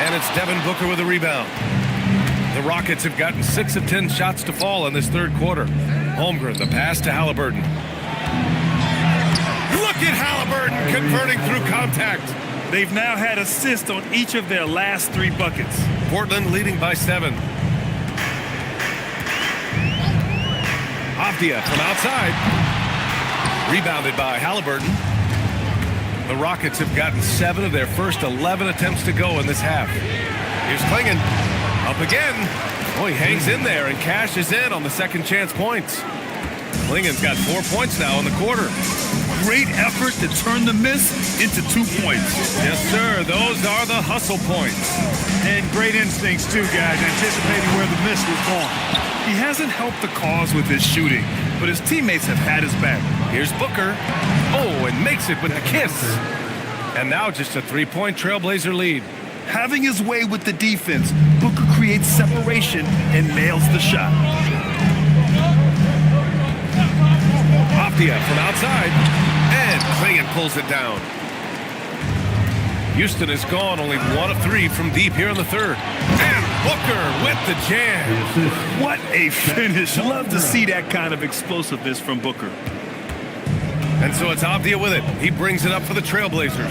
And it's Devin Booker with a rebound. The Rockets have gotten 6 of 10 shots to fall in this third quarter. Holmgren, the pass to Halliburton. Look at Halliburton converting through contact. They've now had assists on each of their last 3 buckets. Portland leading by 7. Avdia from outside. Rebounded by Halliburton. The Rockets have gotten 7 of their first 11 attempts to go in this half. Here's Klingon. Up again. Oh, he hangs in there and cashes in on the second chance points. Klingon's got 4 points now in the quarter. Great effort to turn the miss into 2 points. Yes, sir. Those are the hustle points. And great instincts, too, guys, anticipating where the miss was going. He hasn't helped the cause with his shooting, but his teammates have had his back. Here's Booker. Oh, and makes it with the kiss. And now just a 3-point Trailblazer lead. Having his way with the defense, Booker creates separation and nails the shot. Avdia from outside. And Klingon pulls it down. Houston is gone, only 1 of 3 from deep here in the third. And Booker with the jam. What a finish. Love to see that kind of explosiveness from Booker. And so it's Avdia with it. He brings it up for the Trailblazers.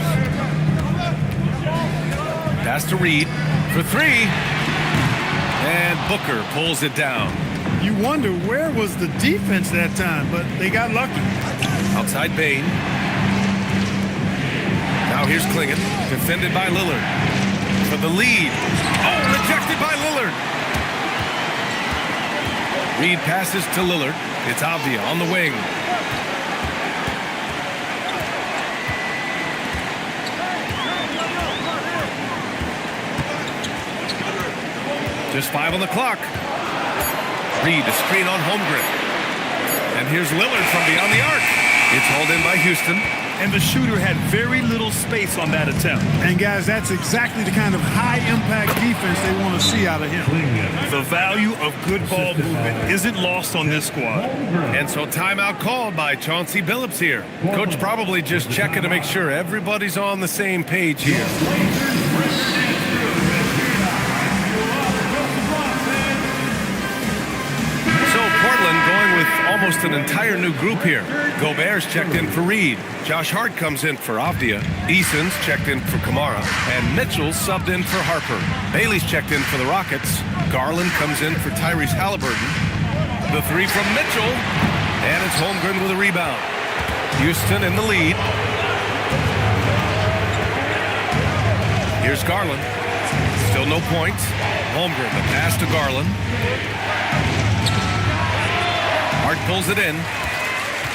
Pass to Reed for 3. And Booker pulls it down. You wonder where was the defense that time, but they got lucky. Outside Bain. Now here's Klingon, defended by Lillard. For the lead. Oh, rejected by Lillard. Reed passes to Lillard. It's Avdia on the wing. Just 5 on the clock. Reed, a screen on Holmgren. And here's Lillard from beyond the arc. It's hauled in by Houston. And the shooter had very little space on that attempt. And guys, that's exactly the kind of high-impact defense they want to see out of him. The value of good ball movement isn't lost on this squad. And so timeout called by Chauncey Billups here. Coach probably just checking to make sure everybody's on the same page here. So Portland going with almost an entire new group here. Gobert's checked in for Reed. Josh Hart comes in for Avdia. Eason's checked in for Kamara. And Mitchell subbed in for Harper. Bailey's checked in for the Rockets. Garland comes in for Tyrese Halliburton. The three from Mitchell. And it's Holmgren with a rebound. Houston in the lead. Here's Garland. Still no points. Holmgren, the pass to Garland. Hart pulls it in.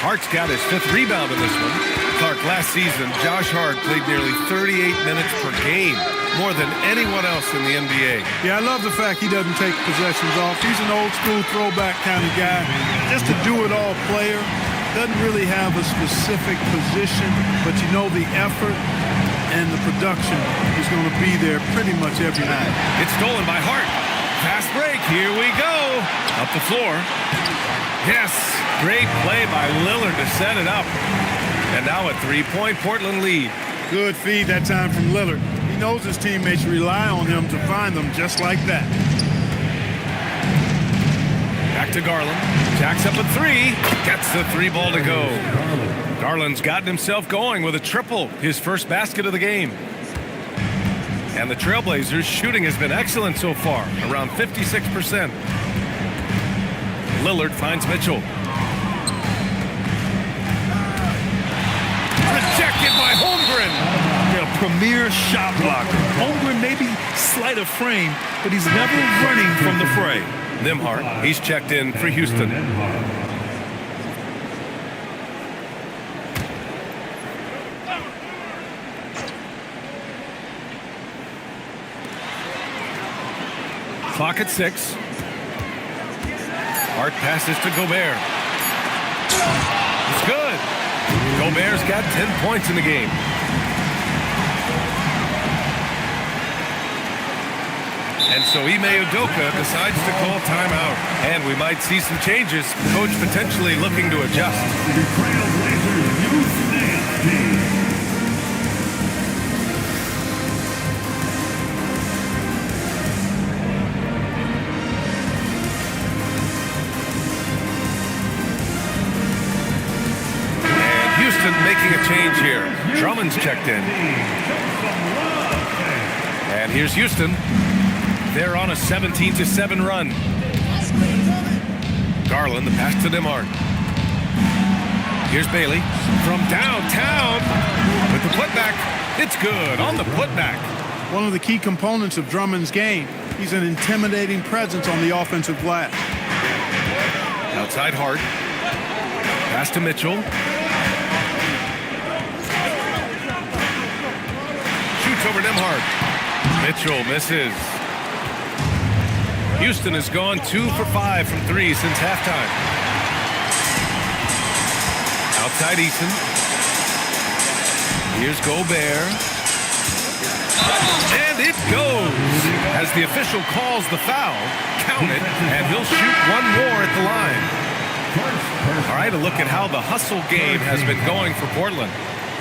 Hart's got his 5th rebound in this one. Clark, last season, Josh Hart played nearly 38 minutes per game, more than anyone else in the NBA. Yeah, I love the fact he doesn't take possessions off. He's an old-school throwback kind of guy. Just a do-it-all player. Doesn't really have a specific position, but you know the effort and the production is going to be there pretty much every night. It's stolen by Hart. Fast break. Here we go. Up the floor. Yes, great play by Lillard to set it up. And now a 3-point Portland lead. Good feed that time from Lillard. He knows his teammates rely on him to find them just like that. Back to Garland. Jacks up a 3. Gets the 3 ball to go. Garland's gotten himself going with a triple. His first basket of the game. And the Trailblazers' shooting has been excellent so far. Around 56%. Lillard finds Mitchell. Rejected by Holmgren. A premier shot blocker. Holmgren may be slight of frame, but he's never running from the fray. Nembhard, he's checked in for Houston. Clock at 6. Hart passes to Gobert. It's good. Gobert's got 10 points in the game. And so Ime Udoka decides to call timeout. And we might see some changes. Coach potentially looking to adjust. The Trailblazers youth dance team. Making a change here. Drummond's checked in. And here's Houston. They're on a 17-7 run. Garland, the pass to Nembhard. Here's Bailey from downtown with the putback. It's good on the putback. One of the key components of Drummond's game. He's an intimidating presence on the offensive glass. Outside Hart. Pass to Mitchell. Over Nembhard. Mitchell misses. Houston has gone 2 for 5 from 3 since halftime. Outside Eason. Here's Gobert. And it goes. As the official calls the foul, count it, and he'll shoot one more at the line. All right, a look at how the hustle game has been going for Portland.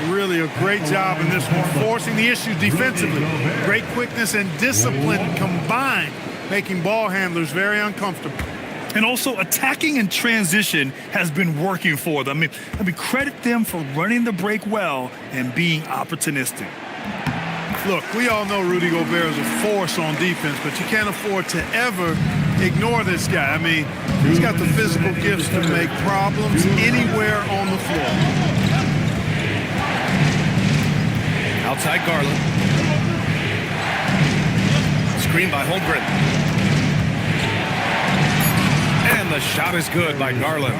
Really a great job in this one, forcing the issue defensively. Great quickness and discipline combined, making ball handlers very uncomfortable. And also attacking in transition has been working for them. I mean, credit them for running the break well and being opportunistic. Look, we all know Rudy Gobert is a force on defense, but you can't afford to ever ignore this guy. I mean, he's got the physical gifts to make problems anywhere on the floor. Outside Garland. Screen by Holmgren. And the shot is good by Garland.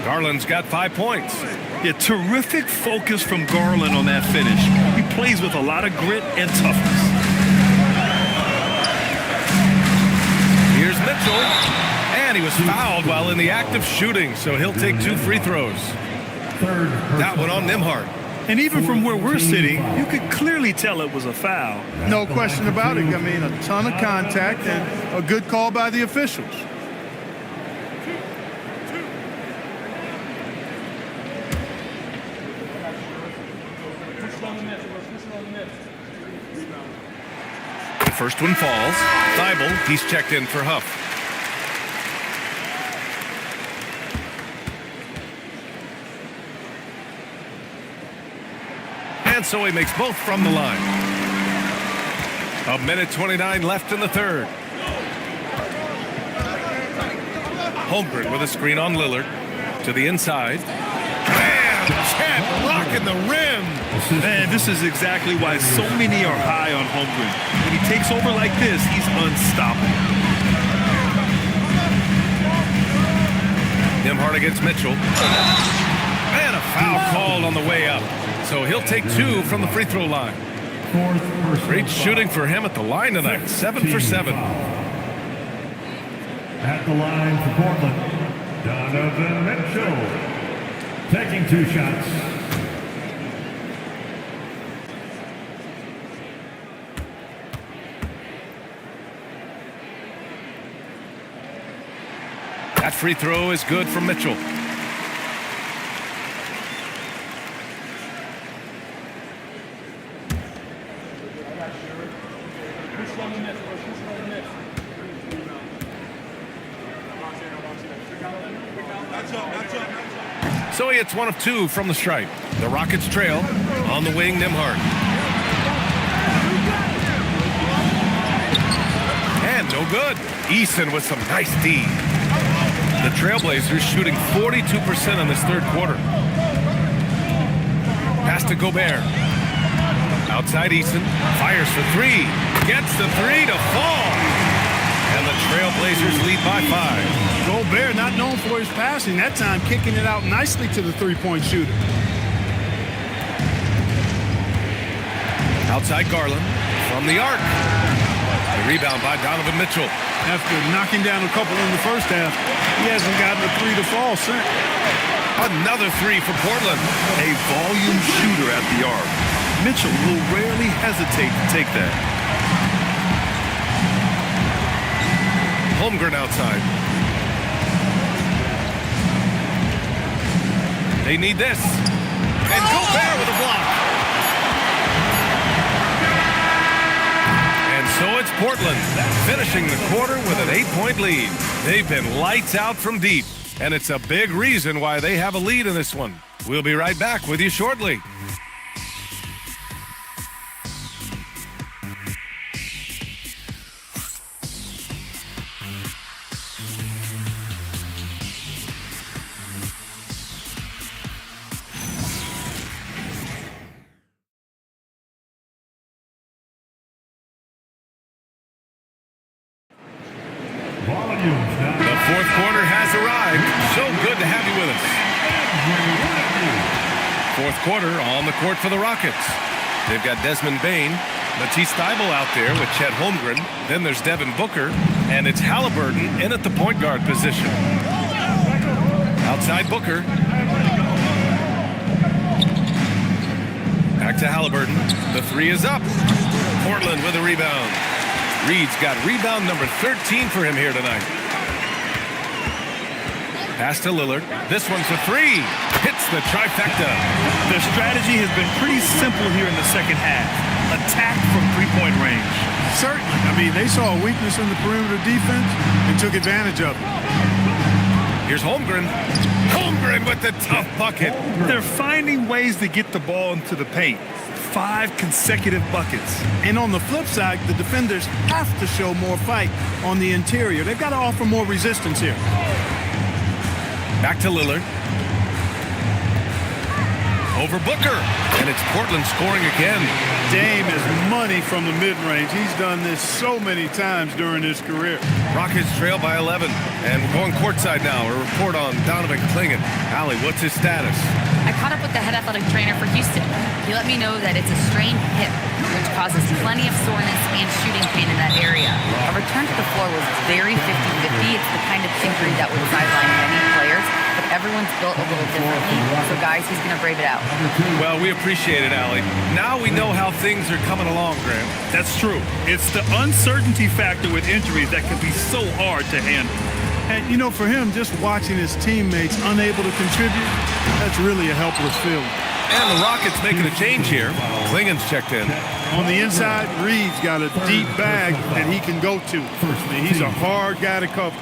Garland's got 5 points. Yeah, terrific focus from Garland on that finish. He plays with a lot of grit and toughness. was fouled while in the act of shooting, so he'll take 2 free throws. That one on Nimhart. And even from where we're sitting, you could clearly tell it was a foul. No question about it. I mean, a ton of contact and a good call by the officials. The first one falls. Thibault, he's checked in for Huff. And so he makes both from the line. 1:29 left in the third. Holmgren with a screen on Lillard. To the inside. Bam! Chet rocking the rim. Man, this is exactly why so many are high on Holmgren. When he takes over like this, he's unstoppable. Nimhart against Mitchell. And a foul called on the way up. So he'll take 2 from the free throw line. Great shooting for him at the line tonight. 7 for 7. At the line for Portland, Donovan Mitchell. Taking 2 shots. That free throw is good for Mitchell. So he hits 1 of 2 from the stripe. The Rockets trail. On the wing, Nimhart. And no good. Eason with some nice D. The Trailblazers shooting 42% in this third quarter. Pass to Gobert. Outside Eason. Fires for 3. Gets the 3 to fall. And the Trailblazers lead by 5. Gobert, not known for his passing, that time kicking it out nicely to the three-point shooter. Outside Garland from the arc. The rebound by Donovan Mitchell. After knocking down a couple in the first half, he hasn't gotten a 3 to fall since. Another 3 for Portland. A volume shooter at the arc. Mitchell will rarely hesitate to take that. Holmgren outside. They need this. And Gobert with a block. And so it's Portland finishing the quarter with an 8-point lead. They've been lights out from deep, and it's a big reason why they have a lead in this one. We'll be right back with you shortly. The fourth quarter has arrived. So good to have you with us. Fourth quarter on the court for the Rockets. They've got Desmond Bane, Matisse Thybulle out there with Chet Holmgren. Then there's Devin Booker, and it's Halliburton in at the point guard position. Outside Booker. Back to Halliburton. The 3 is up. Portland with a rebound. Reed's got rebound number 13 for him here tonight. Pass to Lillard. This one for 3. Hits the trifecta. The strategy has been pretty simple here in the second half. Attack from three-point range. Certainly. I mean, they saw a weakness in the perimeter defense and took advantage of it. Here's Holmgren. Holmgren with the tough bucket. They're finding ways to get the ball into the paint. 5 consecutive buckets. And on the flip side, the defenders have to show more fight on the interior. They've got to offer more resistance here. Back to Lillard. Over Booker. And it's Portland scoring again. Dame is money from the mid-range. He's done this so many times during his career. Rockets trail by 11. And we're going courtside now. A report on Donovan Clingan. Allie, what's his status? I caught up with the head athletic trainer for Houston. He let me know that it's a strained hip, which causes plenty of soreness and shooting pain in that area. A return to the floor was very 50-50. It's the kind of injury that would sideline many players, but everyone's built a little differently. So, guys, he's going to brave it out. Well, we appreciate it, Allie. Now we know how things are coming along, Graham. That's true. It's the uncertainty factor with injuries that can be so hard to handle. And, you know, for him, just watching his teammates unable to contribute, that's really a helpless feeling. And the Rockets making a change here. Klingen's checked in. On the inside, Reed's got a deep bag that he can go to. I mean, he's a hard guy to cover.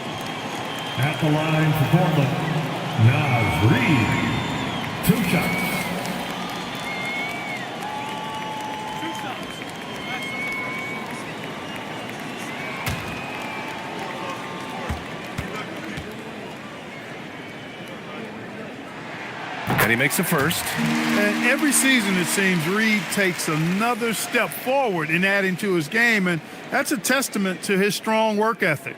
At the line for Portland, Naz Reid. 2 shots. And he makes the first. And every season, it seems, Reed takes another step forward in adding to his game, and that's a testament to his strong work ethic.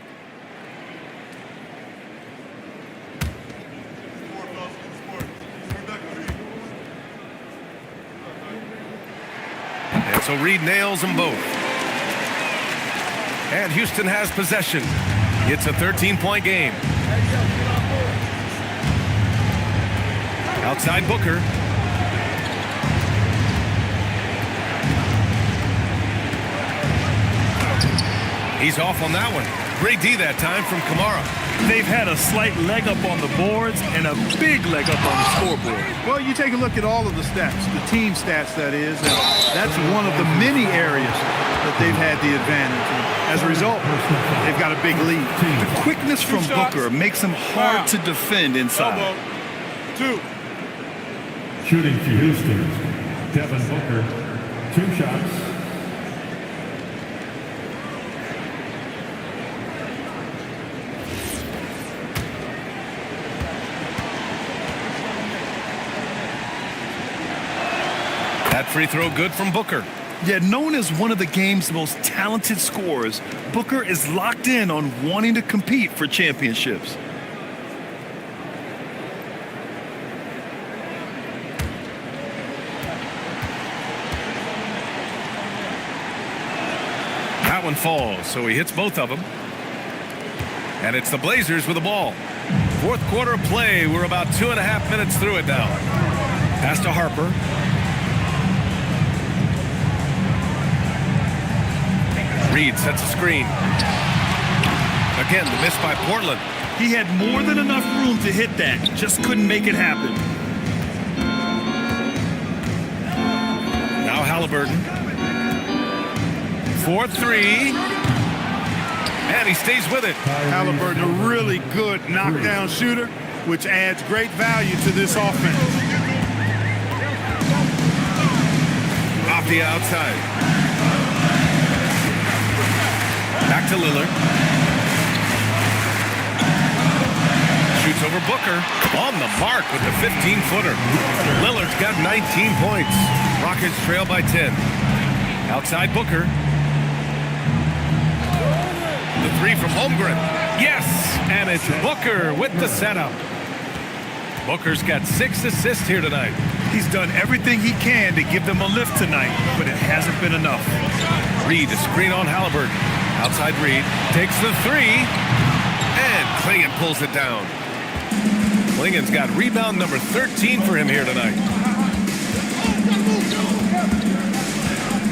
And so Reed nails them both. And Houston has possession. It's a 13-point game. Outside Booker. He's off on that one. Great D that time from Kamara. They've had a slight leg up on the boards and a big leg up on the scoreboard. Well, you take a look at all of the stats, the team stats, that is, and that's one of the many areas that they've had the advantage. And as a result, they've got a big lead. The quickness from Booker makes him hard to defend inside. Two. Shooting for Houston, Devin Booker. 2 shots. That free throw good from Booker. Yet known as one of the game's most talented scorers, Booker is locked in on wanting to compete for championships. That one falls, so he hits both of them. And it's the Blazers with the ball. Fourth quarter play. We're about 2.5 minutes through it now. Pass to Harper. Reed sets a screen. Again, the miss by Portland. He had more than enough room to hit that, just couldn't make it happen. Now Halliburton. 4-3. And he stays with it. Halliburton, a really good knockdown shooter, which adds great value to this offense. Off the outside. Back to Lillard. Shoots over Booker. On the mark with the 15-footer. Lillard's got 19 points. Rockets trail by 10. Outside Booker. The 3 from Holmgren. Yes! And it's Booker with the setup. Booker's got 6 assists here tonight. He's done everything he can to give them a lift tonight, but it hasn't been enough. Reed, a screen on Halliburton. Outside Reed, takes the 3, and Klingen pulls it down. Klingen's got rebound number 13 for him here tonight.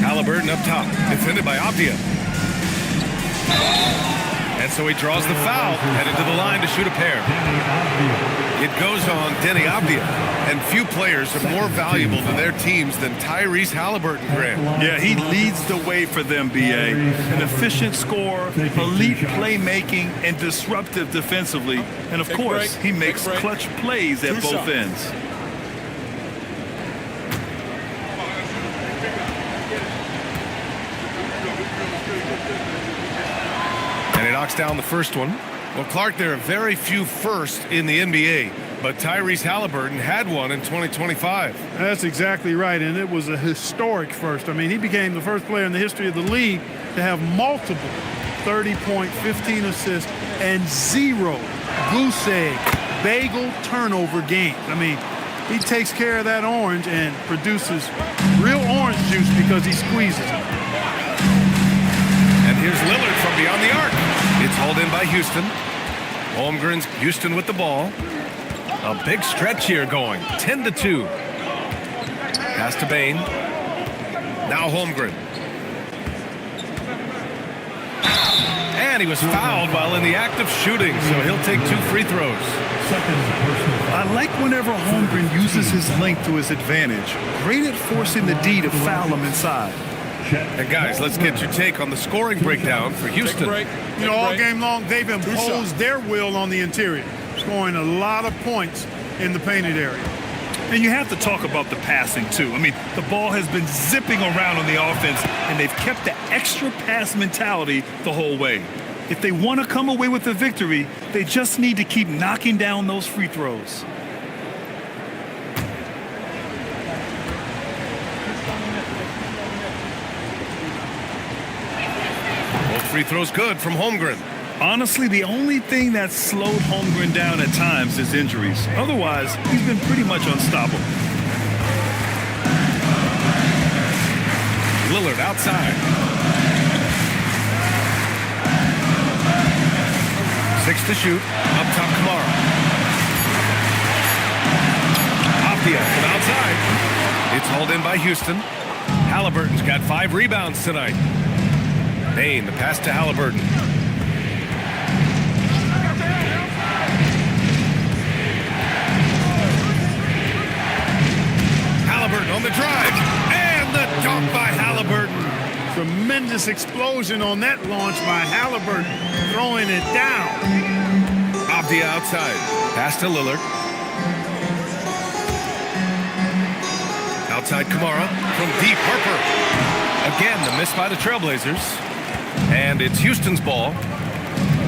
Halliburton up top, defended by Avdia. And so he draws the foul, headed to the line to shoot a pair. It goes on Denny Avdia, and few players are more valuable to their teams than Tyrese Halliburton, Graham. Yeah, he leads the way for them, B.A. An efficient scorer, elite playmaking, and disruptive defensively. And, of course, he makes clutch plays at both ends. And he knocks down the first one. Well, Clark, there are very few firsts in the NBA, but Tyrese Halliburton had one in 2025. That's exactly right, and it was a historic first. I mean, he became the first player in the history of the league to have multiple 30-point, 15 assists, and 0 goose egg, bagel turnover games. I mean, he takes care of that orange and produces real orange juice because he squeezes it. And here's Lillard from beyond the arc. It's hauled in by Houston. Holmgren's Houston with the ball. A big stretch here going. 10-2. Pass to Bain. Now Holmgren. And he was fouled while in the act of shooting, so he'll take 2 free throws. I like whenever Holmgren uses his length to his advantage. Great at forcing the D to foul him inside. And guys, let's get your take on the scoring breakdown for Houston. You know, all game long, they've imposed their will on the interior, scoring a lot of points in the painted area. And you have to talk about the passing, too. I mean, the ball has been zipping around on the offense, and they've kept the extra pass mentality the whole way. If they want to come away with the victory, they just need to keep knocking down those free throws. Both free throws good from Holmgren. Honestly, the only thing that slowed Holmgren down at times is injuries. Otherwise, he's been pretty much unstoppable. Lillard outside. 6 to shoot. Up top, Kamara. Apia from outside. It's hauled in by Houston. Halliburton's got 5 rebounds tonight. Bain, the pass to Halliburton. Halliburton on the drive. And the dunk by Halliburton. Tremendous explosion on that launch by Halliburton, throwing it down. Abdia outside. Pass to Lillard. Outside Kamara from deep. Harper. Again, the miss by the Trailblazers. And it's Houston's ball.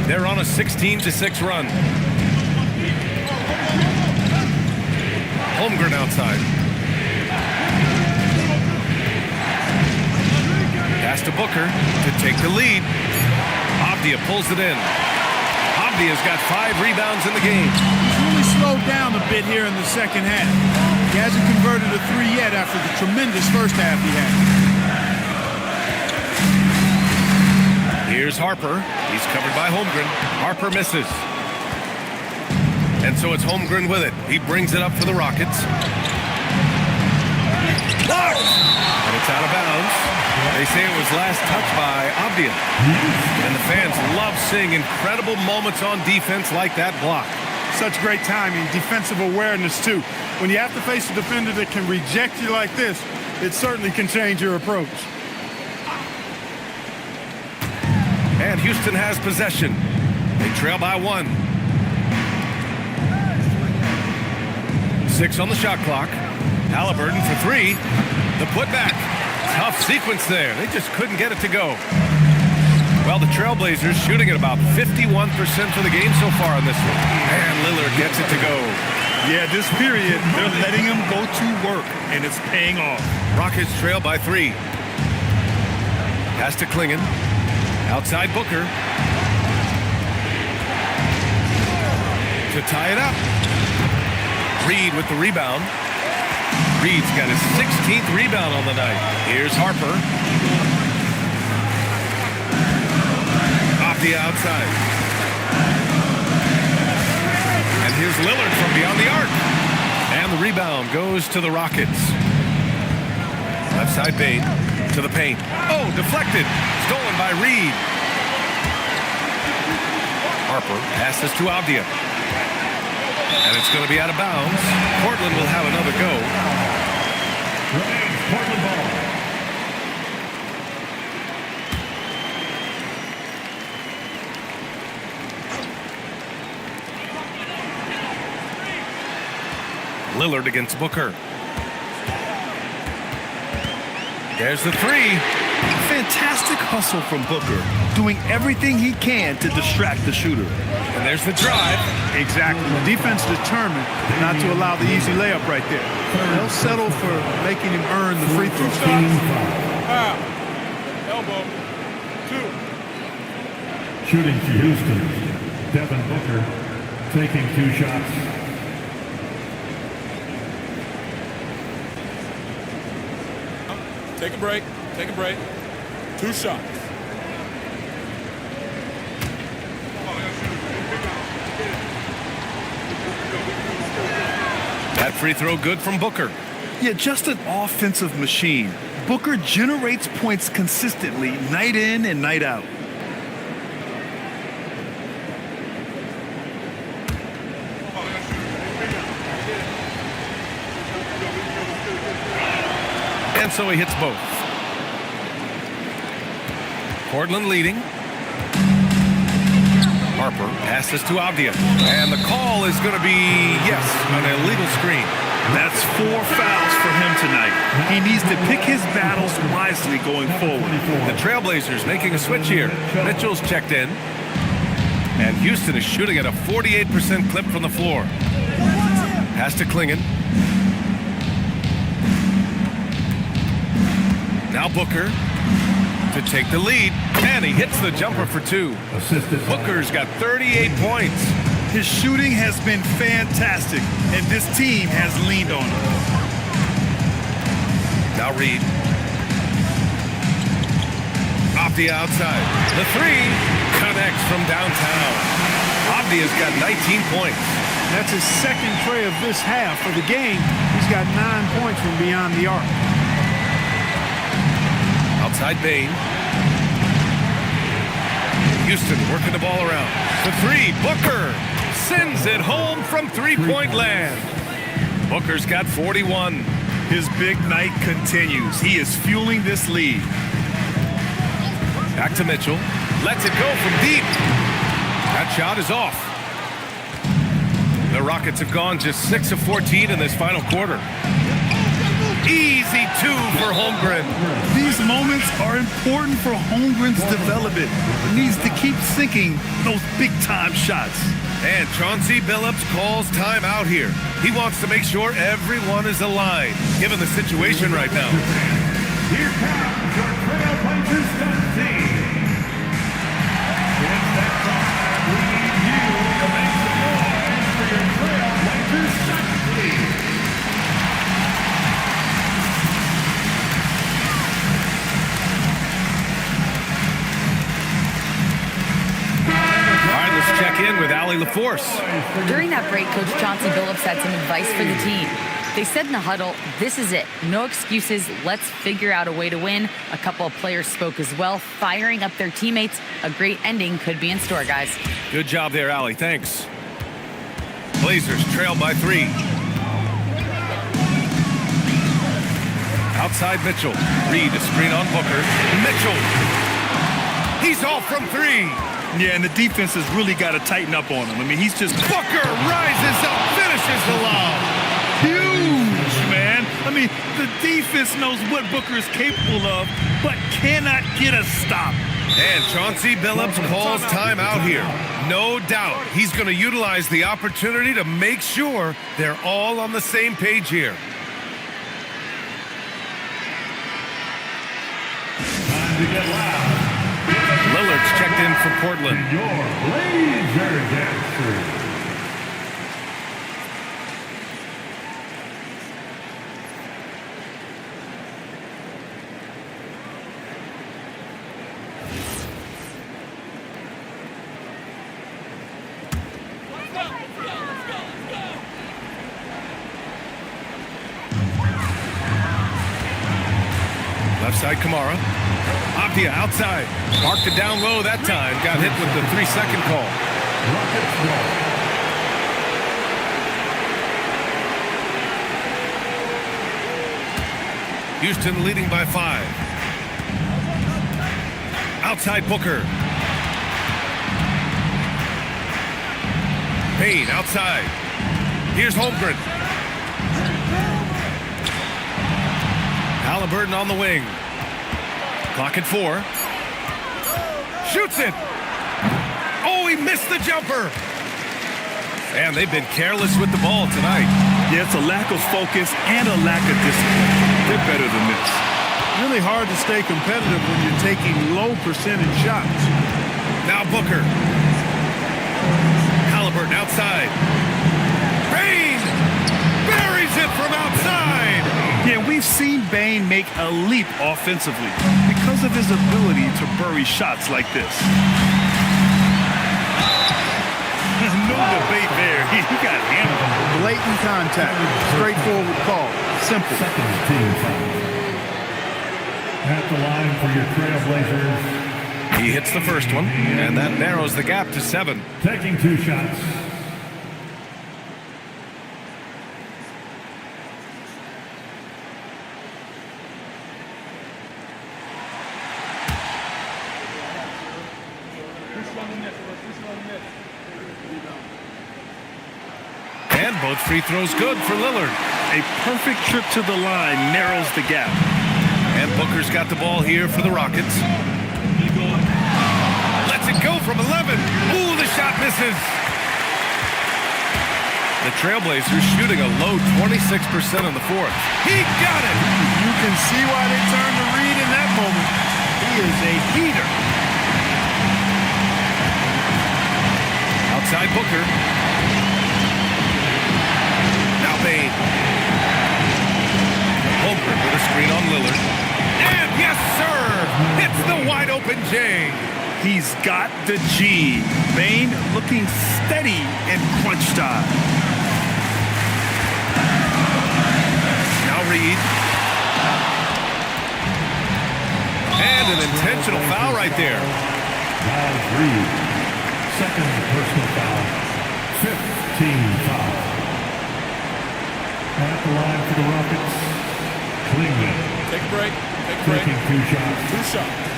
They're on a 16-6 run. Holmgren outside. Pass to Booker to take the lead. Abdia pulls it in. Abdia's got 5 rebounds in the game. He's really slowed down a bit here in the second half. He hasn't converted a 3 yet after the tremendous first half he had. Here's Harper. He's covered by Holmgren. Harper misses. And so it's Holmgren with it. He brings it up for the Rockets. Blocked! And it's out of bounds. They say it was last touched by Abdia. And the fans love seeing incredible moments on defense like that block. Such great timing, defensive awareness too. When you have to face a defender that can reject you like this, it certainly can change your approach. And Houston has possession. They trail by 1. 6 on the shot clock. Halliburton for 3. The putback. Tough sequence there. They just couldn't get it to go. Well, the Trailblazers shooting at about 51% for the game so far in this one. And Lillard gets it to go. Yeah, this period, they're letting him go to work, and it's paying off. Rockets trail by 3. Pass to Klingon. Outside Booker. To tie it up. Reed with the rebound. Reed's got his 16th rebound on the night. Here's Harper. Off the outside. And here's Lillard from beyond the arc. And the rebound goes to the Rockets. Left side Bain to the paint. Oh, deflected. Stolen by Reed. Harper passes to Abdia. And it's going to be out of bounds. Portland will have another go. Portland ball. Lillard against Booker. There's the 3. Fantastic hustle from Booker, doing everything he can to distract the shooter. And there's the drive. Exactly. The defense determined not to allow the easy layup right there. They'll settle for making him earn the free throw. Foul. Elbow. 2. Shooting for Houston. Devin Booker taking 2 shots. Take a break. Take a break. 2 shots. free throw good from Booker. Yeah, just an offensive machine. Booker generates points consistently, night in and night out. And so he hits both. Portland leading. Harper passes to Avdia. And the call is going to be, yes, an illegal screen. That's 4 fouls for him tonight. He needs to pick his battles wisely going forward. The Trailblazers making a switch here. Mitchell's checked in. And Houston is shooting at a 48% clip from the floor. Pass to Klingon. Now Booker to take the lead. And he hits the jumper for 2. Booker's got 38 points. His shooting has been fantastic, and this team has leaned on him. Now Reed. Off the outside. The 3 connects from downtown. Avdia's got 19 points. That's his second tray of this half of the game. He's got 9 points from beyond the arc. Outside Bain. Houston working the ball around. The 3, Booker sends it home from three-point land. Booker's got 41. His big night continues. He is fueling this lead. Back to Mitchell. Lets it go from deep. That shot is off. The Rockets have gone just 6 of 14 in this final quarter. Easy 2 for Holmgren. These moments are important for Holmgren's development. He needs to keep sinking those big-time shots. And Chauncey Billups calls time out here. He wants to make sure everyone is aligned, given the situation right now. Here comes your Trailblazers stunt team. It's that time we need you to make some noise for your Trailblazers stunt team. All right, let's check in with Allie LaForce. During that break, Coach Chauncey Billups had some advice for the team. They said in the huddle, this is it. No excuses. Let's figure out a way to win. A couple of players spoke as well, firing up their teammates. A great ending could be in store, guys. Good job there, Allie. Thanks. Blazers trail by 3. Outside Mitchell. Reed to screen on Booker. Mitchell. He's off from 3. Yeah, and the defense has really got to tighten up on him. I mean, he's just... Booker rises up, finishes the lob. Huge, man. I mean, the defense knows what Booker is capable of, but cannot get a stop. And Chauncey Billups calls time out here. No doubt he's going to utilize the opportunity to make sure they're all on the same page here. Time to get loud. Lillard's checked in for Portland. Your Blazers answer. Left side, Kamara. Avdia outside. Marked it down low that time. Got hit with the 3-second call. Rockets ball. Houston leading by 5. Outside Booker. Payne outside. Here's Holmgren. Halliburton on the wing. Clock at 4. Shoots it. Oh, he missed the jumper. And they've been careless with the ball tonight. Yeah, it's a lack of focus and a lack of discipline. They're better than this. Really hard to stay competitive when you're taking low percentage shots. Now Booker. Halliburton outside. Bain buries it from outside. Yeah, we've seen Bain make a leap offensively because of his ability to bury shots like this. No debate there. He got hammered. Blatant contact. Straightforward call. Simple. Second team foul. At the line for your Trailblazers. He hits the first one, and that narrows the gap to 7. Taking 2 shots. And both free throws good for Lillard. A perfect trip to the line narrows the gap. And Booker's got the ball here for the Rockets. Lets it go from 11. Ooh, the shot misses. The Trailblazers shooting a low 26% in the fourth. He got it. You can see why they turned to Reed in that moment. He is a heater. Outside Booker. Now Bain. Holmgren with a screen on Lillard. And yes, sir! Hits the wide open J. He's got the G. Bain looking steady in crunch time. Now Reed. And an intentional foul right there. Miles Reed. Second personal foul. 15 foul. At the line for the Rockets. Klingman. Take a break. Take a break. Taking 2 shots. 2 shots.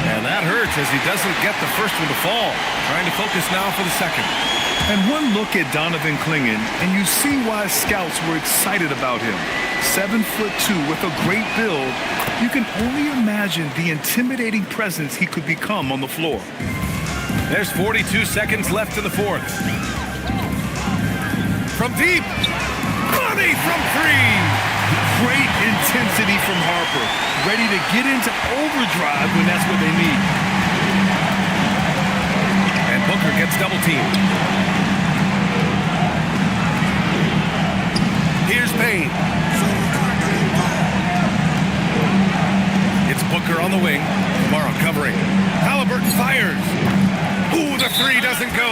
And that hurts as he doesn't get the first one to fall. Trying to focus now for the second. And one look at Donovan Klingen, and you see why scouts were excited about him. 7'2" with a great build. You can only imagine the intimidating presence he could become on the floor. There's 42 seconds left in the fourth. From deep. Money from 3. Great intensity from Harper. Ready to get into overdrive when that's what they need. And Booker gets double teamed. Here's Payne. It's Booker on the wing. Morrow covering. Halliburton fires. Ooh, the 3 doesn't go.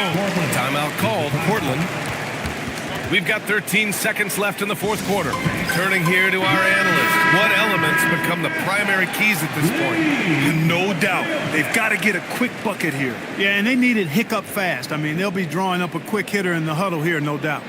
Timeout called, Portland. We've got 13 seconds left in the fourth quarter. Turning here to our analyst. What elements become the primary keys at this point? No doubt. They've got to get a quick bucket here. Yeah, and they need it hiccup fast. I mean, they'll be drawing up a quick hitter in the huddle here, no doubt.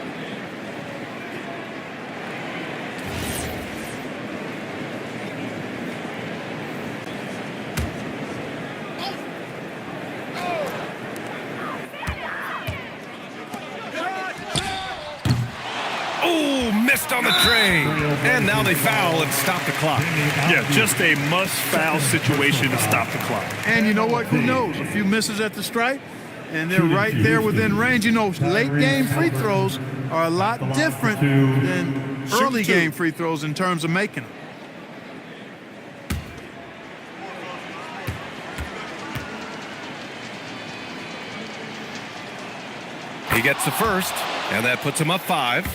Missed on the train. And now they foul and stop the clock. Yeah, just a must-foul situation to stop the clock. And you know what? Who knows? A few misses at the stripe, and they're right there within range. You know, late-game free throws are a lot different than early-game free throws in terms of making them. He gets the first, and that puts him up 5.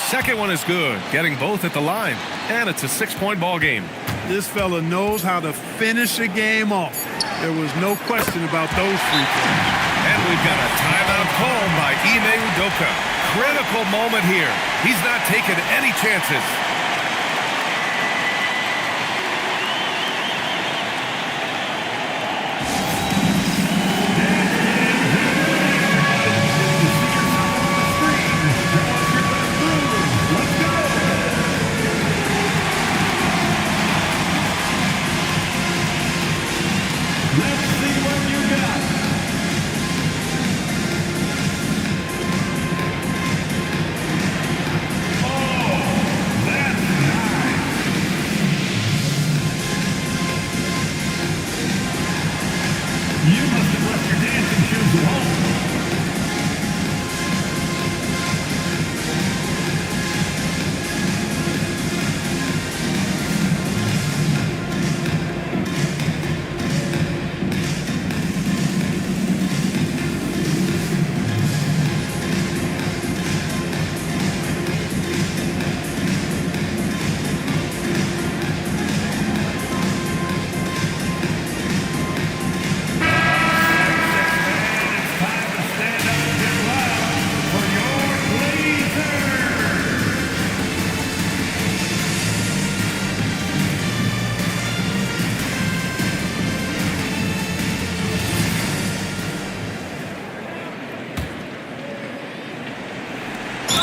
Second one is good, getting both at the line, and it's a 6-point ball game. This fella knows how to finish a game off. There was no question about those free throws. And we've got a timeout called by Ime Udoka. Critical moment here. He's not taking any chances.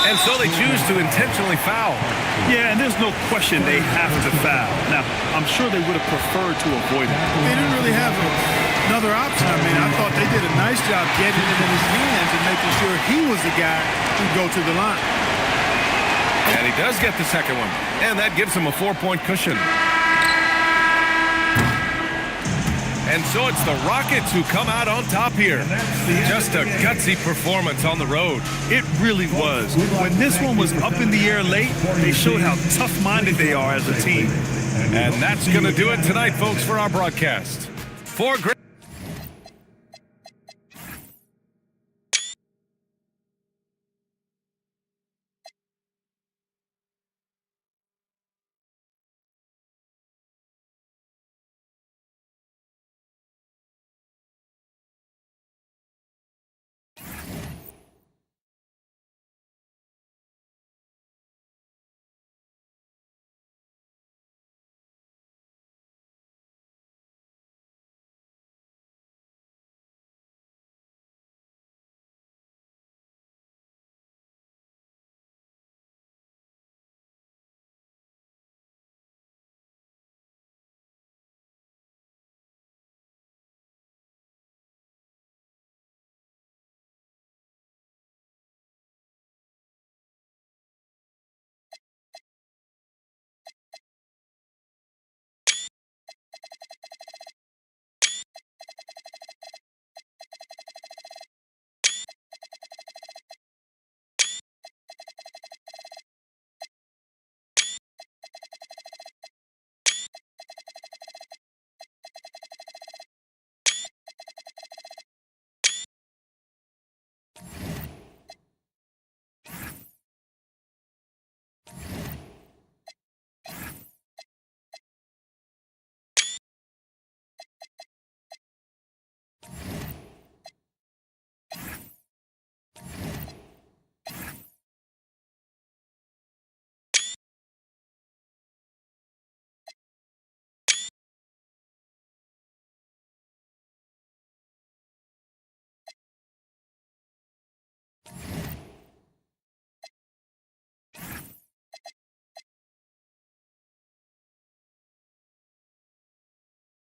And so they choose to intentionally foul. Yeah, and there's no question they have to foul. Now, I'm sure they would have preferred to avoid it. They didn't really have another option. I mean, I thought they did a nice job getting it in his hands and making sure he was the guy who'd go to the line. And he does get the second one. And that gives him a 4-point cushion. And so it's the Rockets who come out on top here. Just a gutsy performance on the road. It really was. When this one was up in the air late, they showed how tough-minded they are as a team. And that's going to do it tonight, folks, for our broadcast. For great